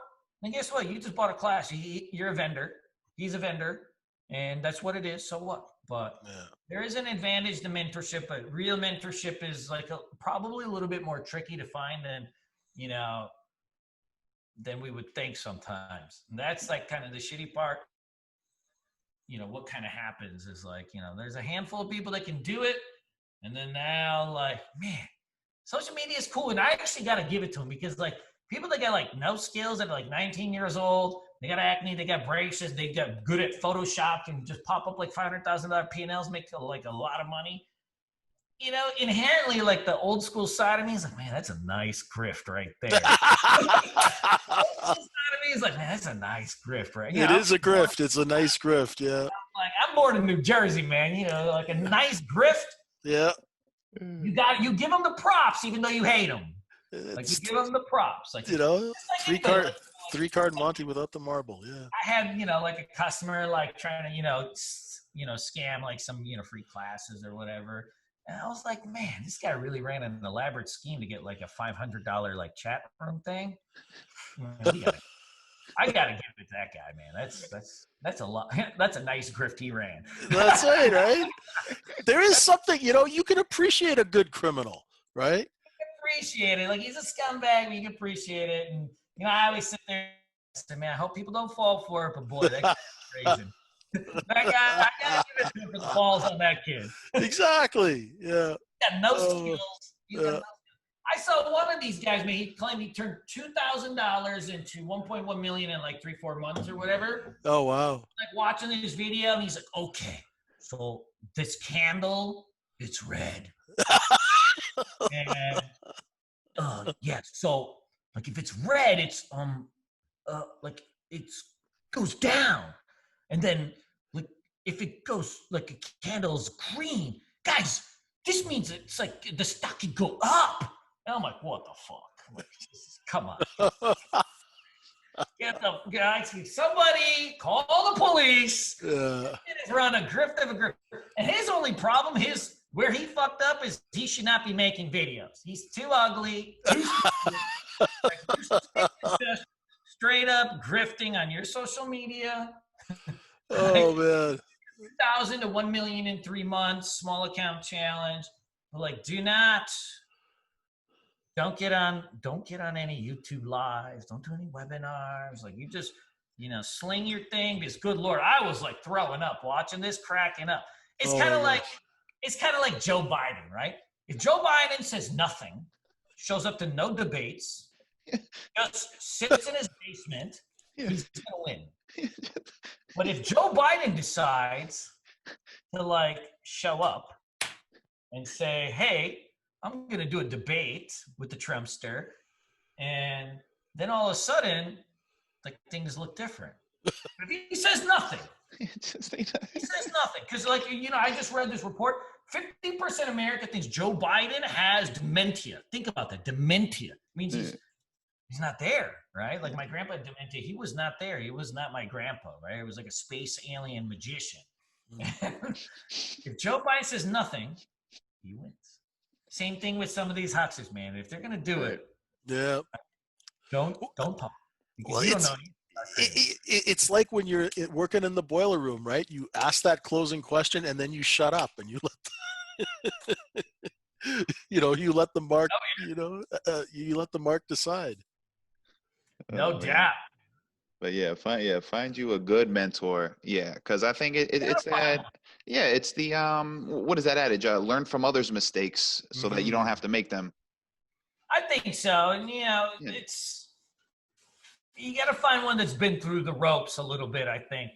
And guess what? You just bought a class. You're a vendor. He's a vendor. And that's what it is. So what? But there is an advantage to mentorship, but real mentorship is like probably a little bit more tricky to find than, you know, than we would think sometimes. And that's like kind of the shitty part. You know, what kind of happens is like, you know, there's a handful of people that can do it. And then now, like, man, social media is cool. And I actually got to give it to them because, like, people that got like no skills that are like 19 years old, they got acne, they got braces, they got good at Photoshop and just pop up like $500,000 P&Ls, make like a lot of money. You know, inherently, like, the old school side of me is like, man, that's a nice grift right there. The old school side of me is like, man, that's a nice grift, right? It is a grift. It's a nice grift, yeah. Like, I'm born in New Jersey, man. You know, like a nice grift. Yeah. You give them the props, even though you hate them. Like, you give them the props. Like, you know, like three card Monty without the marble, yeah. I had, you know, like a customer like trying to, you know, scam like some, you know, free classes or whatever. And I was like, man, this guy really ran an elaborate scheme to get like a $500 like chat room thing. I gotta give it to that guy, man. That's a lot. That's a nice grift he ran. That's right? There is something, you know, you can appreciate a good criminal, right? Appreciate it. Like, he's a scumbag, but you can appreciate it. And, you know, I always sit there and say, man, I hope people don't fall for it, but boy, that guy's crazy. I gotta give it to him for the balls on that kid. Exactly. Yeah. Got no skills. I saw one of these guys, man, he claimed he turned $2,000 into $1.1 million in like 3-4 months or whatever. Oh, wow. Like, watching this video, and he's like, okay, so this candle, it's red. And yeah, so like, if it's red, it's like, it's goes down. And then, like, if it goes like a candle's green, guys, this means it's like the stock could go up. And I'm like, what the fuck? Like, come on. Get the guys, somebody call the police. Run a grift of a grift. And his only problem, where he fucked up is he should not be making videos. He's too ugly. Just straight up grifting on your social media. Oh, man. 2,000 to 1 million in 3 months, small account challenge. But, like, don't get on any YouTube lives. Don't do any webinars. Like, you just, you know, sling your thing, because good Lord, I was like throwing up watching this, cracking up. It's kind of like Joe Biden, right? If Joe Biden says nothing, shows up to no debates, just sits in his basement, he's gonna win. But if Joe Biden decides to like show up and say, hey, I'm going to do a debate with the Trumpster, and then all of a sudden, like, things look different. But if he says nothing, because, like, you know, I just read this report, 50% of America thinks Joe Biden has dementia. Think about that, dementia. It means he's not there, right? Like, my grandpa had dementia. He was not there. He was not my grandpa, right? It was like a space alien magician. If Joe Biden says nothing, he wins. Same thing with some of these hucksters, man. If they're gonna do it, don't talk. Well, you don't know. It's like when you're working in the boiler room, right? You ask that closing question and then you shut up and you let you let the mark, you let the mark decide. No doubt. But find you a good mentor. Yeah, because I think it's that. Yeah, it's the what is that adage? Learn from others' mistakes so that you don't have to make them. I think so, and it's you got to find one that's been through the ropes a little bit. I think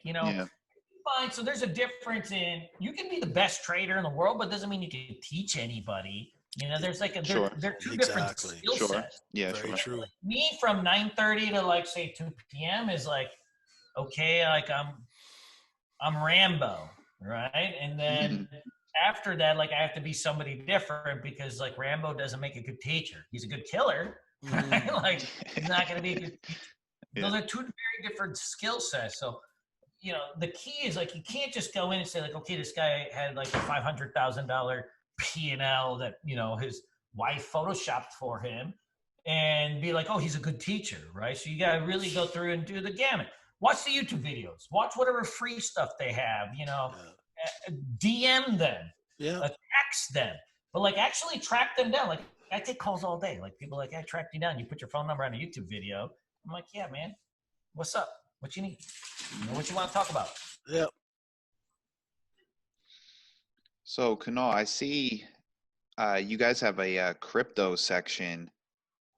fine. So there's a difference in you can be the best trader in the world, but doesn't mean you can teach anybody. There's like they're two different skill sets. Yeah, very true. Like me from 9:30 to like say 2 p.m. is like okay, like I'm Rambo, right? And then after that, like I have to be somebody different because like Rambo doesn't make a good teacher. He's a good killer, right? Like he's not going to be a good teacher. Those are two very different skill sets. So, the key is like you can't just go in and say like, okay, this guy had like a $500,000 P&L that his wife photoshopped for him, and be like, oh, he's a good teacher, right? So you got to really go through and do the gamut. Watch the YouTube videos. Watch whatever free stuff they have. DM them. Yeah. Text them. But like actually track them down. Like I take calls all day. Like people like, I tracked you down. You put your phone number on a YouTube video. I'm like, yeah, man. What's up? What you need? What you want to talk about? Yeah. So Kunal, I see you guys have a crypto section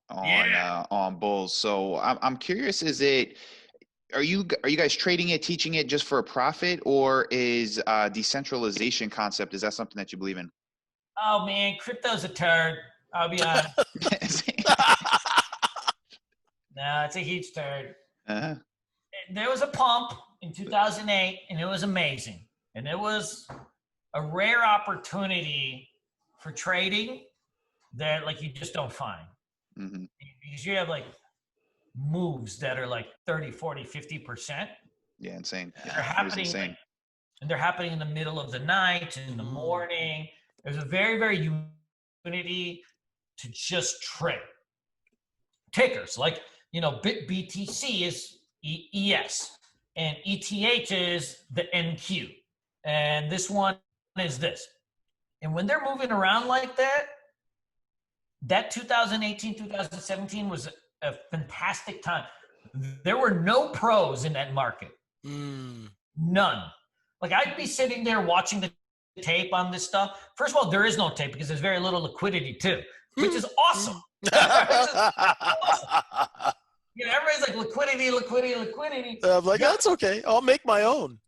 on Bulls. So I'm curious, are you guys trading it, teaching it just for a profit, or is decentralization concept, is that something that you believe in? Oh man, crypto's a turd. I'll be honest. No, it's a huge turd. Uh-huh. There was a pump in 2008, and it was amazing. And it was a rare opportunity for trading that like you just don't find. Because you have like moves that are like 30, 40, 50%. Yeah, insane. They're happening insane. And they're happening in the middle of the night, in the morning. There's a very, very unity to just trade. Tickers, like, BTC is ES, and ETH is the NQ. And this one is this. And when they're moving around like that, that 2018, 2017 was a fantastic time. There were no pros in that market. None. Like I'd be sitting there watching the tape on this stuff. First of all, there is no tape because there's very little liquidity too, which is awesome. Everybody's like liquidity. I'm like, that's okay. I'll make my own.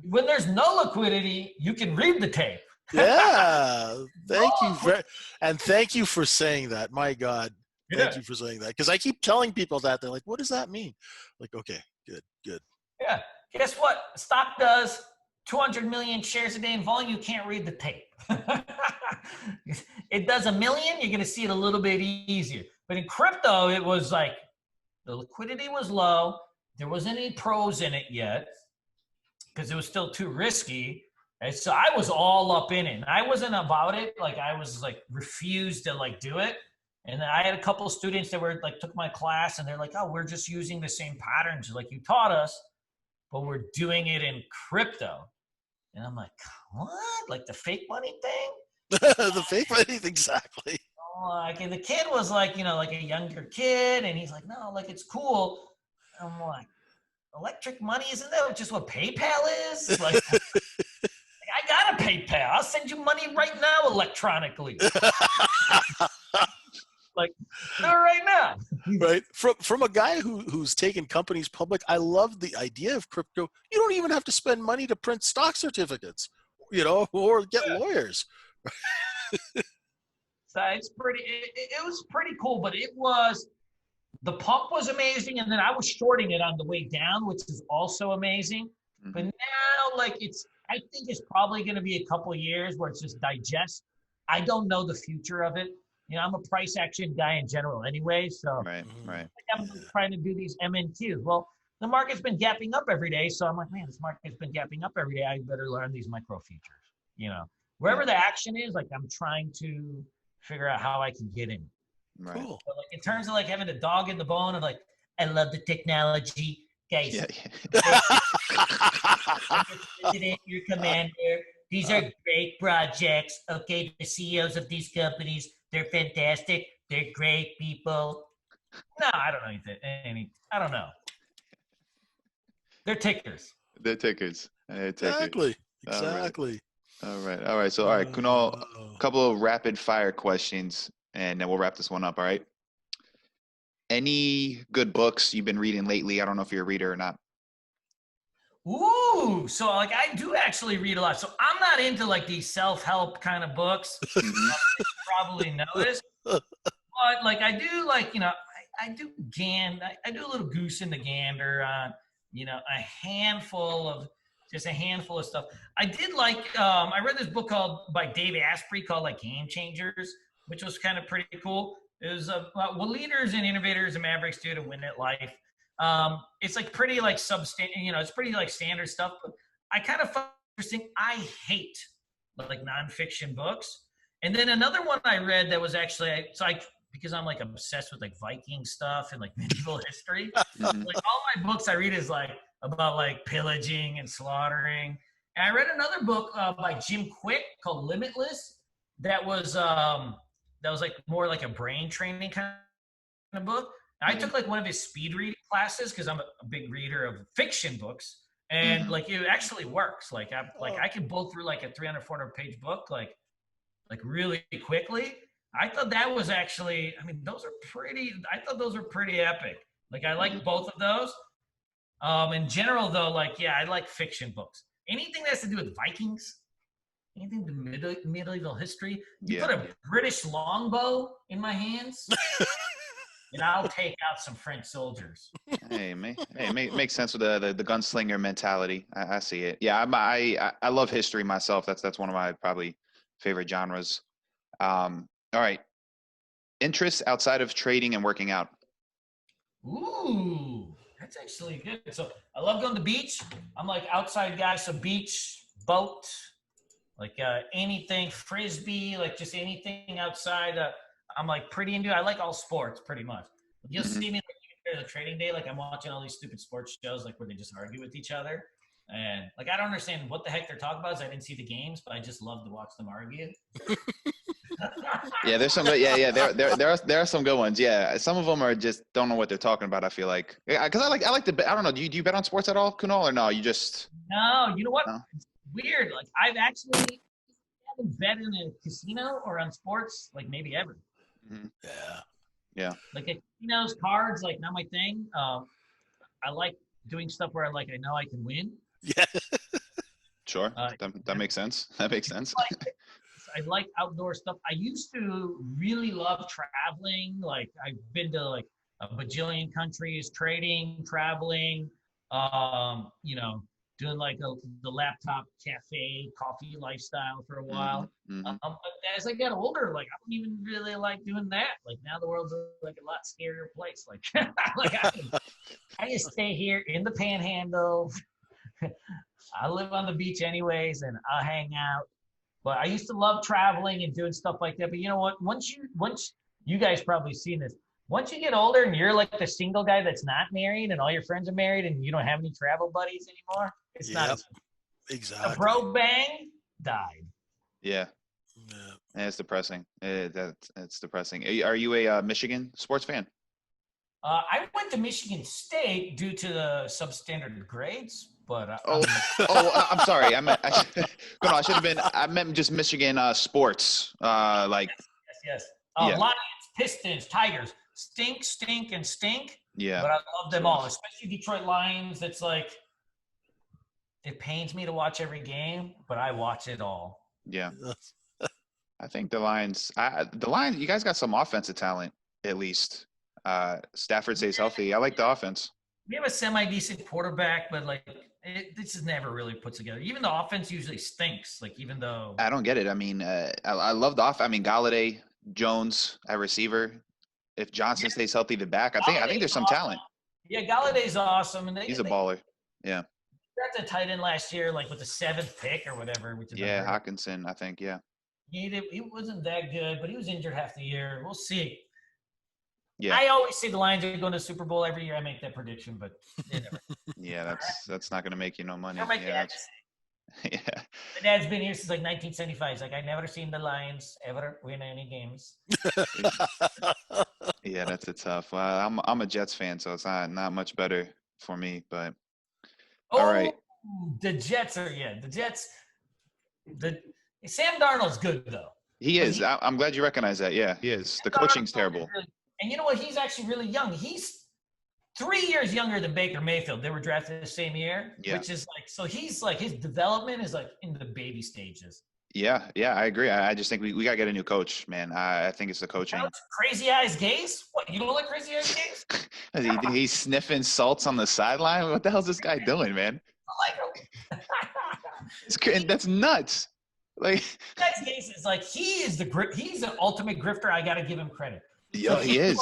When there's no liquidity, you can read the tape. Yeah. Thank you for saying that. My God. Thank you for saying that. Because I keep telling people that. They're like, what does that mean? Like, okay, good. Yeah. Guess what? Stock does 200 million shares a day in volume. You can't read the tape. It does 1 million. You're going to see it a little bit easier. But in crypto, it was like the liquidity was low. There wasn't any pros in it yet because it was still too risky. And so I was all up in it. And I wasn't about it. Like I was like refused to like do it. And I had a couple of students that were like took my class and they're like, oh, we're just using the same patterns like you taught us, but we're doing it in crypto. And I'm like, what? Like the fake money thing? The fake money, exactly. Like, and the kid was like, like a younger kid, and he's like, no, like it's cool. And I'm like, electric money, isn't that just what PayPal is? Like, I got a PayPal. I'll send you money right now electronically. Like, do it right now. Right. From a guy who's taken companies public, I love the idea of crypto. You don't even have to spend money to print stock certificates, or get lawyers. So it's pretty. It was pretty cool, but the pump was amazing, and then I was shorting it on the way down, which is also amazing. Mm-hmm. But now, like I think it's probably going to be a couple of years where it's just digest. I don't know the future of it. I'm a price action guy in general anyway. So right. I'm trying to do these MNQs. Well, the market's been gapping up every day. So I'm like, man, this market's been gapping up every day. I better learn these micro features. Wherever the action is, like I'm trying to figure out how I can get in. Right. Cool. So, like in terms of like having a dog in the bone of like, I love the technology. Guys, President, your commander, these are great projects. Okay, the CEOs of these companies, they're fantastic. They're great people. No, I don't know anything. I don't know. They're tickers. They're tickers. Exactly. All right. So, all right, Kunal, a couple of rapid fire questions, and then we'll wrap this one up. All right. Any good books you've been reading lately? I don't know if you're a reader or not. Ooh, so like I do actually read a lot. So I'm not into like these self-help kind of books. You probably noticed. But like I do like, I do I do a little goose in the gander on, a handful of stuff. I did like I read this book by Dave Asprey called like Game Changers, which was kind of pretty cool. It was about what leaders and innovators and mavericks do to win at life. It's like pretty like it's pretty like standard stuff, but I kind of find it interesting. I hate like nonfiction books. And then another one I read that was actually, because I'm like obsessed with like Viking stuff and like medieval history, like all my books I read is like about like pillaging and slaughtering. And I read another book by Jim Quick called Limitless. That was like more like a brain training kind of book. I took like one of his speed reading classes because I'm a big reader of fiction books, and like it actually works. Like I can blow through like a 300, 400 page book like really quickly. I thought that was actually, I thought those were pretty epic. Like I like both of those. In general though, like, yeah, I like fiction books. Anything that has to do with Vikings, anything to medieval history. You put a British longbow in my hands, and I'll take out some French soldiers. Makes sense with the gunslinger mentality. I see it. Yeah, I love history myself. That's one of my probably favorite genres. All right. Interests outside of trading and working out. Ooh, that's actually good. So I love going to the beach. I'm like outside guy, so beach, boat, like anything, frisbee, like just anything outside. I'm like pretty into it. I like all sports pretty much. You'll see me like even the trading day, like I'm watching all these stupid sports shows like where they just argue with each other. And like I don't understand what the heck they're talking about. I didn't see the games, but I just love to watch them argue. Yeah, there's some. Yeah. There are some good ones. Yeah, some of them are just don't know what they're talking about. I feel like, because I like to bet. I don't know. Do you bet on sports at all, Kunal, or no? You just no. You know what? No? It's weird. Like I've actually haven't bet in a casino or on sports like maybe ever. Yeah. Like casinos, cards, like not my thing. I like doing stuff where I know I can win. Yeah. Sure. That makes sense. That makes sense. I like outdoor stuff. I used to really love traveling. Like I've been to like a bajillion countries, trading, traveling, doing like the laptop cafe coffee lifestyle for a while. But as I get older, like I don't even really like doing that. Like now the world's like a lot scarier place. Like, I just stay here in the Panhandle. I live on the beach anyways, and I'll hang out. But I used to love traveling and doing stuff like that. But you know what? Once you guys probably seen this. Once you get older and you're like the single guy that's not married and all your friends are married and you don't have any travel buddies anymore, it's not exactly. A bro bang died. Yeah. It's depressing. It's depressing. Are you a Michigan sports fan? I went to Michigan State due to the substandard grades, but I'm sorry. I should have been. I meant just Michigan sports. Yes. Lions, Pistons, Tigers, stink, and stink. Yeah. But I love them all, especially Detroit Lions. It's like it pains me to watch every game, but I watch it all. Yeah. I think the Lions. You guys got some offensive talent at least. Stafford stays healthy. I like the offense. We have a semi-decent quarterback, but like this is never really put together. Even the offense usually stinks. Like even though I don't get it. I mean, I love the offense. I mean, Galladay, Jones at receiver. If Johnson stays healthy, the back. I think there's some talent. Yeah, Galladay's awesome, and he's a baller. Yeah. That's a tight end last year, like with the 7th pick or whatever. Which is Hawkinson, I think. Yeah. He wasn't that good, but he was injured half the year. We'll see. Yeah. I always say the Lions are going to the Super Bowl every year. I make that prediction, but they never. Yeah, that's not going to make you no money. My dad's been here since like 1975. He's like, I never seen the Lions ever win any games. Yeah, that's a tough. I'm a Jets fan, so it's not much better for me. But All right. The Jets. Sam Darnold's good though. He is. I'm glad you recognize that. Yeah, he is. The coaching's terrible. And you know what? He's actually really young. He's 3 years younger than Baker Mayfield. They were drafted the same year, which is like, so he's like, his development is like in the baby stages. Yeah, I agree. I just think we got to get a new coach, man. I think it's the coaching. Crazy Eyes Gaze? What, you don't like Crazy Eyes Gaze? He's sniffing salts on the sideline? What the hell's this guy doing, man? I like him. That's nuts. Like, Eyes Gaze is like, he's an ultimate grifter. I got to give him credit. Yeah, he is.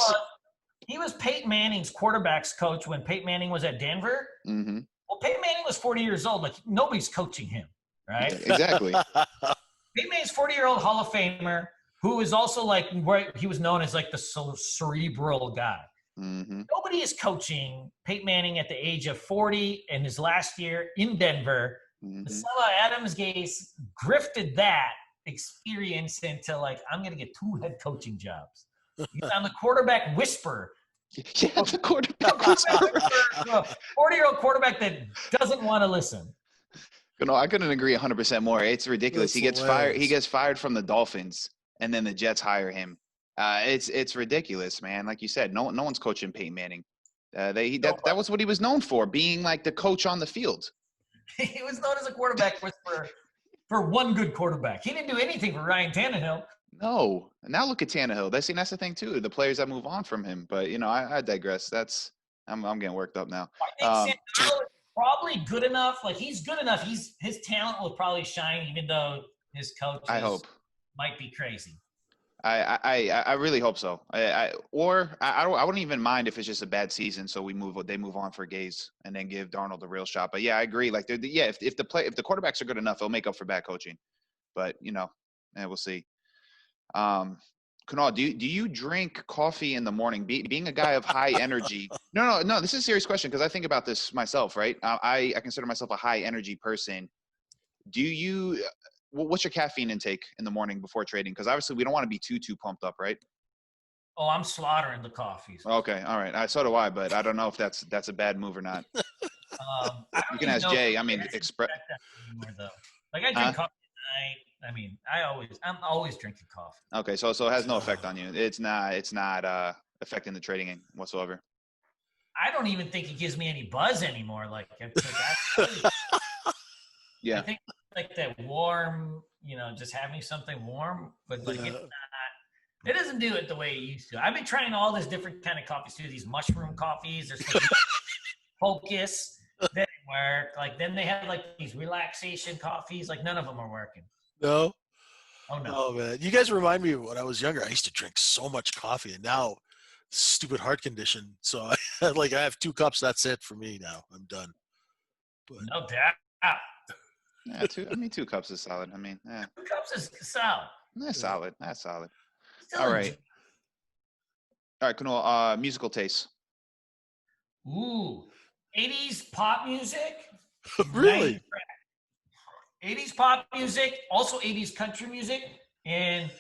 He was Peyton Manning's quarterback's coach when Peyton Manning was at Denver. Mm-hmm. Well, Peyton Manning was 40 years old. Like, nobody's coaching him, right? Yeah, exactly. Peyton Manning's 40-year-old Hall of Famer who is also like, where he was known as like the cerebral guy. Mm-hmm. Nobody is coaching Peyton Manning at the age of 40 in his last year in Denver. Mm-hmm. Sella Adams Gaze grifted that experience into like, I'm going to get 2 head coaching jobs. He's on the quarterback whisperer. Yeah, the quarterback whisperer. 40-year-old quarterback that doesn't want to listen. No, I couldn't agree 100% more. It's ridiculous. That's He gets hilarious. fired. He gets fired from the Dolphins, and then the Jets hire him. It's ridiculous, man. Like you said, no one's coaching Peyton Manning. That was what he was known for, being like the coach on the field. He was known as a quarterback whisperer for one good quarterback. He didn't do anything for Ryan Tannehill. No. Now look at Tannehill. That's the thing too. The players that move on from him. But I digress. I'm getting worked up now. I think Sam Darnold is probably good enough. Like, he's good enough. His talent will probably shine, even though his coaches might be crazy. I really hope so. I wouldn't even mind if it's just a bad season, so they move on for Gaze and then give Darnold the real shot. But yeah, I agree. Like, if the quarterbacks are good enough, it'll make up for bad coaching. But we'll see. Kunal, do you drink coffee in the morning? Being a guy of high energy. No. This is a serious question because I think about this myself, right? I consider myself a high energy person. Do you? What's your caffeine intake in the morning before trading? Because obviously we don't want to be too pumped up, right? Oh, I'm slaughtering the coffees. Okay, all right. So do I, but I don't know if that's a bad move or not. You can ask Jay. I mean, express. Like, I drink coffee at night. I mean, I'm always drinking coffee. Okay, so it has no effect on you. It's not affecting the trading whatsoever. I don't even think it gives me any buzz anymore. Yeah. I think like that warm, just having something warm, but like it doesn't do it the way it used to. I've been trying all this different kind of coffees too. These mushroom coffees, there's focus that didn't work. Like, then they have like these relaxation coffees. Like, none of them are working. No. Oh no. Oh man, you guys remind me of when I was younger. I used to drink so much coffee, and now, stupid heart condition. So I have 2 cups. That's it for me now. I'm done. But, no doubt. Yeah, 2 cups is solid. I mean, 2 cups is solid. That's solid. That's solid. Still All right, Kunal. Musical taste. Ooh, 80s pop music. Really? 80s pop music, also 80s country music, and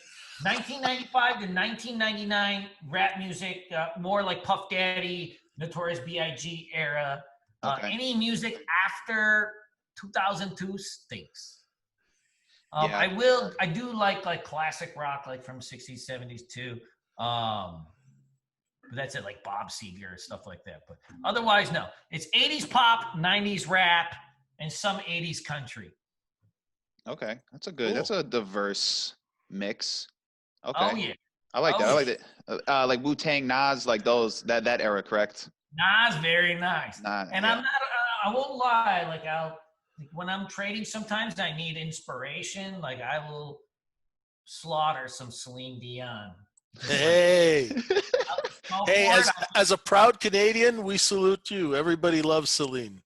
1995 to 1999 rap music, more like Puff Daddy, Notorious B.I.G. era. Any music after 2002 stinks. I do like classic rock, like from 60s, 70s too. But that's it, like Bob Seger, stuff like that. But otherwise, no. It's 80s pop, 90s rap, and some 80s country. Okay, that's a diverse mix. Okay. Oh yeah. I like that. I like that. Like Wu-Tang, Nas, like those that era, correct? Nas, very nice. Nas, and yeah. I won't lie. Like, when I'm trading, sometimes I need inspiration. Like, I will slaughter some Celine Dion. Hey. Hey, as a proud Canadian, we salute you. Everybody loves Celine.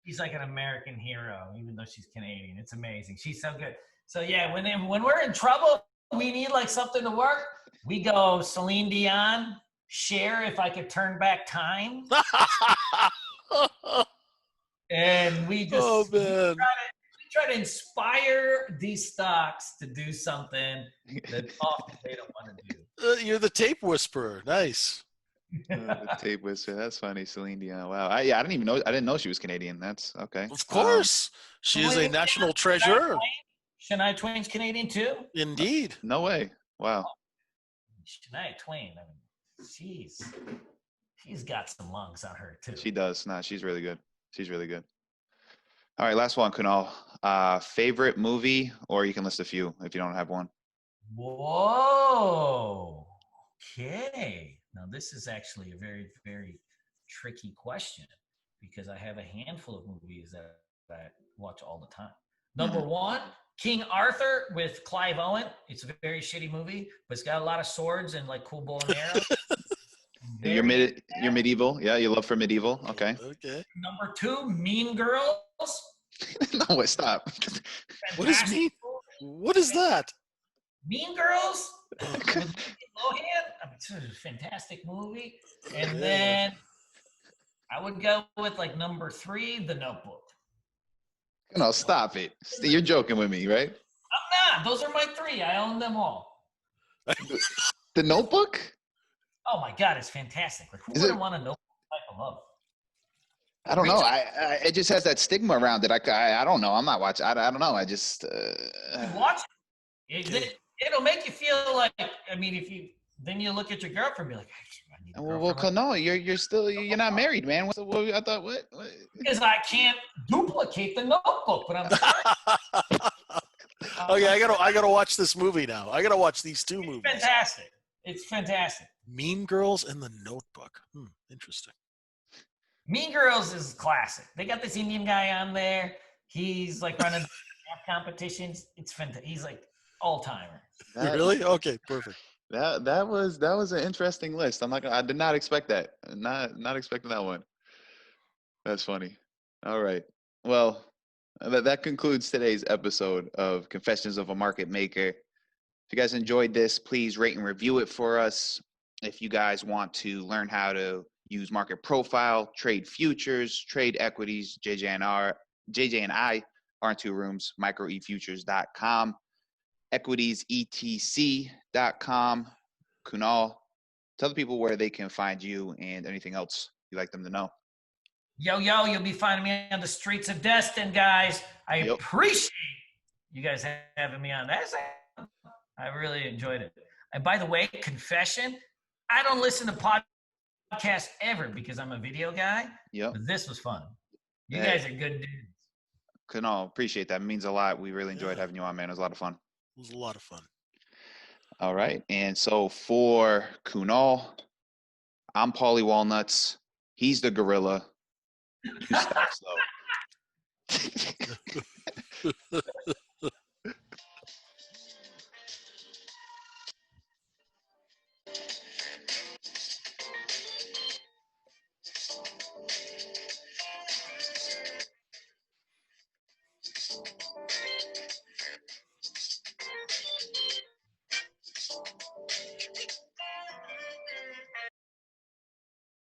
She's like an American hero, even though she's Canadian. It's amazing. She's so good. So yeah, when we're in trouble, we need like something to work. We go Celine Dion, Cher, If I Could Turn Back Time. And we just we try to inspire these stocks to do something that often they don't want to do. You're the tape whisperer. Nice. The tape whisper. That's funny, Celine Dion. Wow. I didn't even know. I didn't know she was Canadian. That's okay. Of course, she is a national treasure. Shania Twain's Canadian too. Indeed. No way. Wow. Shania Twain. I mean, she's got some lungs on her too. She does. Nah, she's really good. She's really good. All right, last one, Kunal. Favorite movie, or you can list a few if you don't have one. Whoa. Okay. Now this is actually a very, very tricky question because I have a handful of movies that I watch all the time. Number one, King Arthur with Clive Owen. It's a very shitty movie, but it's got a lot of swords and like cool bow and arrows. You're medieval. Yeah, you love for medieval. Okay. Okay. Number two, Mean Girls. No, wait, stop. What is mean? What is that? Mean Girls. Lohan. It's a fantastic movie. And then I would go with like number three, The Notebook. No, stop it. You're joking with me, right? I'm not. Those are my three. I own them all. The Notebook? Oh my God, it's fantastic. Like, who wouldn't want a Notebook type of love? I don't know. It just has that stigma around it. I don't know. I'm not watching. I don't know. I just watch it. It'll make you feel like. I mean, then you look at your girlfriend and be like, I need a girlfriend. Well, no, you're not married, man. I thought what? Because I can't duplicate the Notebook, but I'm. Okay, I gotta watch this movie now. I gotta watch these two movies. Fantastic! It's fantastic. Mean Girls and The Notebook. Interesting. Mean Girls is classic. They got this Indian guy on there. He's like running competitions. It's fantastic. He's like all timer. Really? Okay, perfect. That was an interesting list. I did not expect that. Not expecting that one. That's funny. All right. Well, that concludes today's episode of Confessions of a Market Maker. If you guys enjoyed this, please rate and review it for us. If you guys want to learn how to use market profile, trade futures, trade equities, JJ and I are in two rooms, microefutures.com, equitiesetc.com. Kunal, tell the people where they can find you and anything else you'd like them to know. Yo, you'll be finding me on the streets of Destin, guys. I appreciate you guys having me on. I really enjoyed it. And by the way, confession, I don't listen to podcasts ever because I'm a video guy. Yep. But this was fun. You guys are good dudes. Kunal, appreciate that. It means a lot. We really enjoyed having you on, man. It was a lot of fun. It was a lot of fun. All right. And so for Kunal, I'm Paulie Walnuts. He's the gorilla. You stop slow.